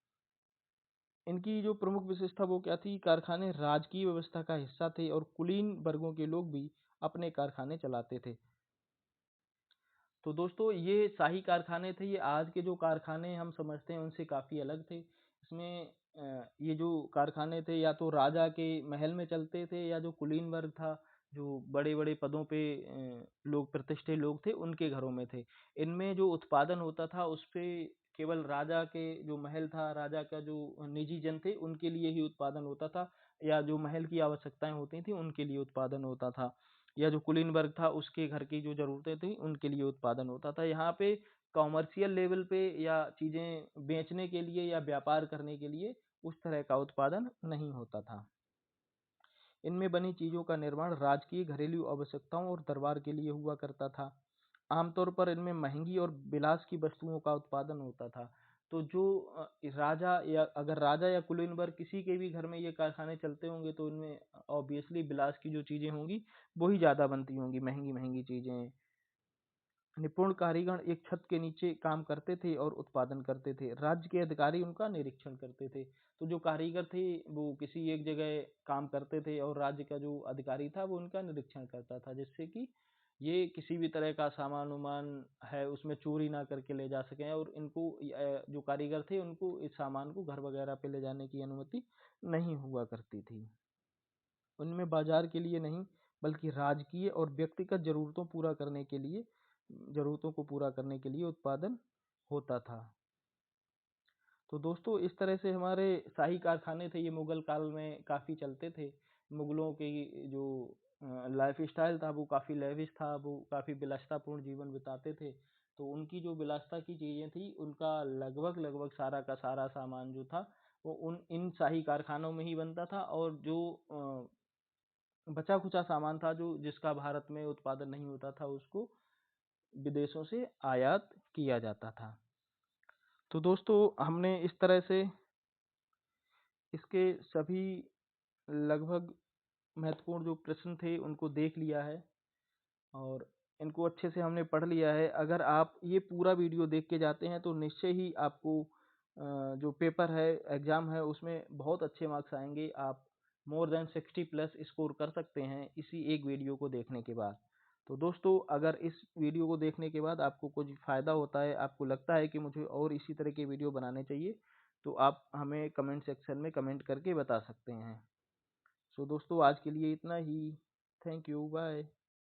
इनकी जो प्रमुख विशेषता वो क्या थी? कारखाने राजकीय व्यवस्था का हिस्सा थे और कुलीन वर्गों के लोग भी अपने कारखाने चलाते थे। तो दोस्तों ये शाही कारखाने थे, ये आज के जो कारखाने हम समझते हैं उनसे काफ़ी अलग थे। इसमें ये जो कारखाने थे या तो राजा के महल में चलते थे, या जो कुलीन वर्ग था, जो बड़े-बड़े पदों पे लोग प्रतिष्ठित लोग थे, उनके घरों में थे। इनमें जो उत्पादन होता था उस पे केवल राजा के जो महल था, राजा का जो निजी जन थे, उनके लिए ही उत्पादन होता था, या जो महल की आवश्यकताएं होती थी उनके लिए उत्पादन होता था, या जो कुलीन वर्ग था उसके घर की जो ज़रूरतें थी उनके लिए उत्पादन होता था। यहाँ पे कॉमर्शियल लेवल पे या चीज़ें बेचने के लिए या व्यापार करने के लिए उस तरह का उत्पादन नहीं होता था। इनमें बनी चीज़ों का निर्माण राजकीय घरेलू आवश्यकताओं और दरबार के लिए हुआ करता था। आमतौर पर इनमें महंगी और विलास की वस्तुओं का उत्पादन होता था। तो जो राजा या अगर राजा या कुलीन वर्ग किसी के भी घर में ये कारखाने चलते होंगे तो इनमें ऑब्वियसली विलास की जो चीज़ें होंगी वो ही ज़्यादा बनती होंगी, महंगी-महंगी चीज़ें। निपुण कारीगर एक छत के नीचे काम करते थे और उत्पादन करते थे। राज्य के अधिकारी उनका निरीक्षण करते थे। तो जो कारीगर थे वो किसी एक जगह काम करते थे और राज्य का जो अधिकारी था वो उनका निरीक्षण करता था, जिससे कि ये किसी भी तरह का सामान-वामान है उसमें चोरी ना करके ले जा सकें, और इनको जो कारीगर थे उनको इस सामान को घर वगैरह पे ले जाने की अनुमति नहीं हुआ करती थी। उनमें बाजार के लिए नहीं, बल्कि राजकीय और व्यक्तिगत ज़रूरतों को पूरा करने के लिए उत्पादन होता था। तो दोस्तों इस तरह से हमारे शाही कारखाने थे, ये मुगल काल में काफ़ी चलते थे। मुगलों की जो लाइफ़स्टाइल था वो काफ़ी लेविश था, वो काफ़ी विलासितापूर्ण जीवन बिताते थे। तो उनकी जो विलासिता की चीज़ें थी, उनका लगभग-लगभग सारा का सारा सामान जो था, वो उन इन शाही कारखानों में ही बनता था, और जो बचा-खुचा सामान था जो जिसका भारत में उत्पादन नहीं होता था, उसको विदेशों से आयात किया जाता था। तो दोस्तों हमने इस तरह से इसके सभी लगभग महत्वपूर्ण जो प्रश्न थे उनको देख लिया है, और इनको अच्छे से हमने पढ़ लिया है। अगर आप ये पूरा वीडियो देख के जाते हैं तो निश्चय ही आपको जो पेपर है, एग्ज़ाम है, उसमें बहुत अच्छे मार्क्स आएँगे। आप मोर देन 60 प्लस स्कोर कर सकते हैं इसी एक वीडियो को देखने के बाद। तो दोस्तों, अगर इस वीडियो को देखने के बाद आपको कुछ फ़ायदा होता है, आपको लगता है कि मुझे और इसी तरह के वीडियो बनाने चाहिए, तो आप हमें कमेंट सेक्शन में कमेंट करके बता सकते हैं। सो दोस्तों, आज के लिए इतना ही। Thank you, bye.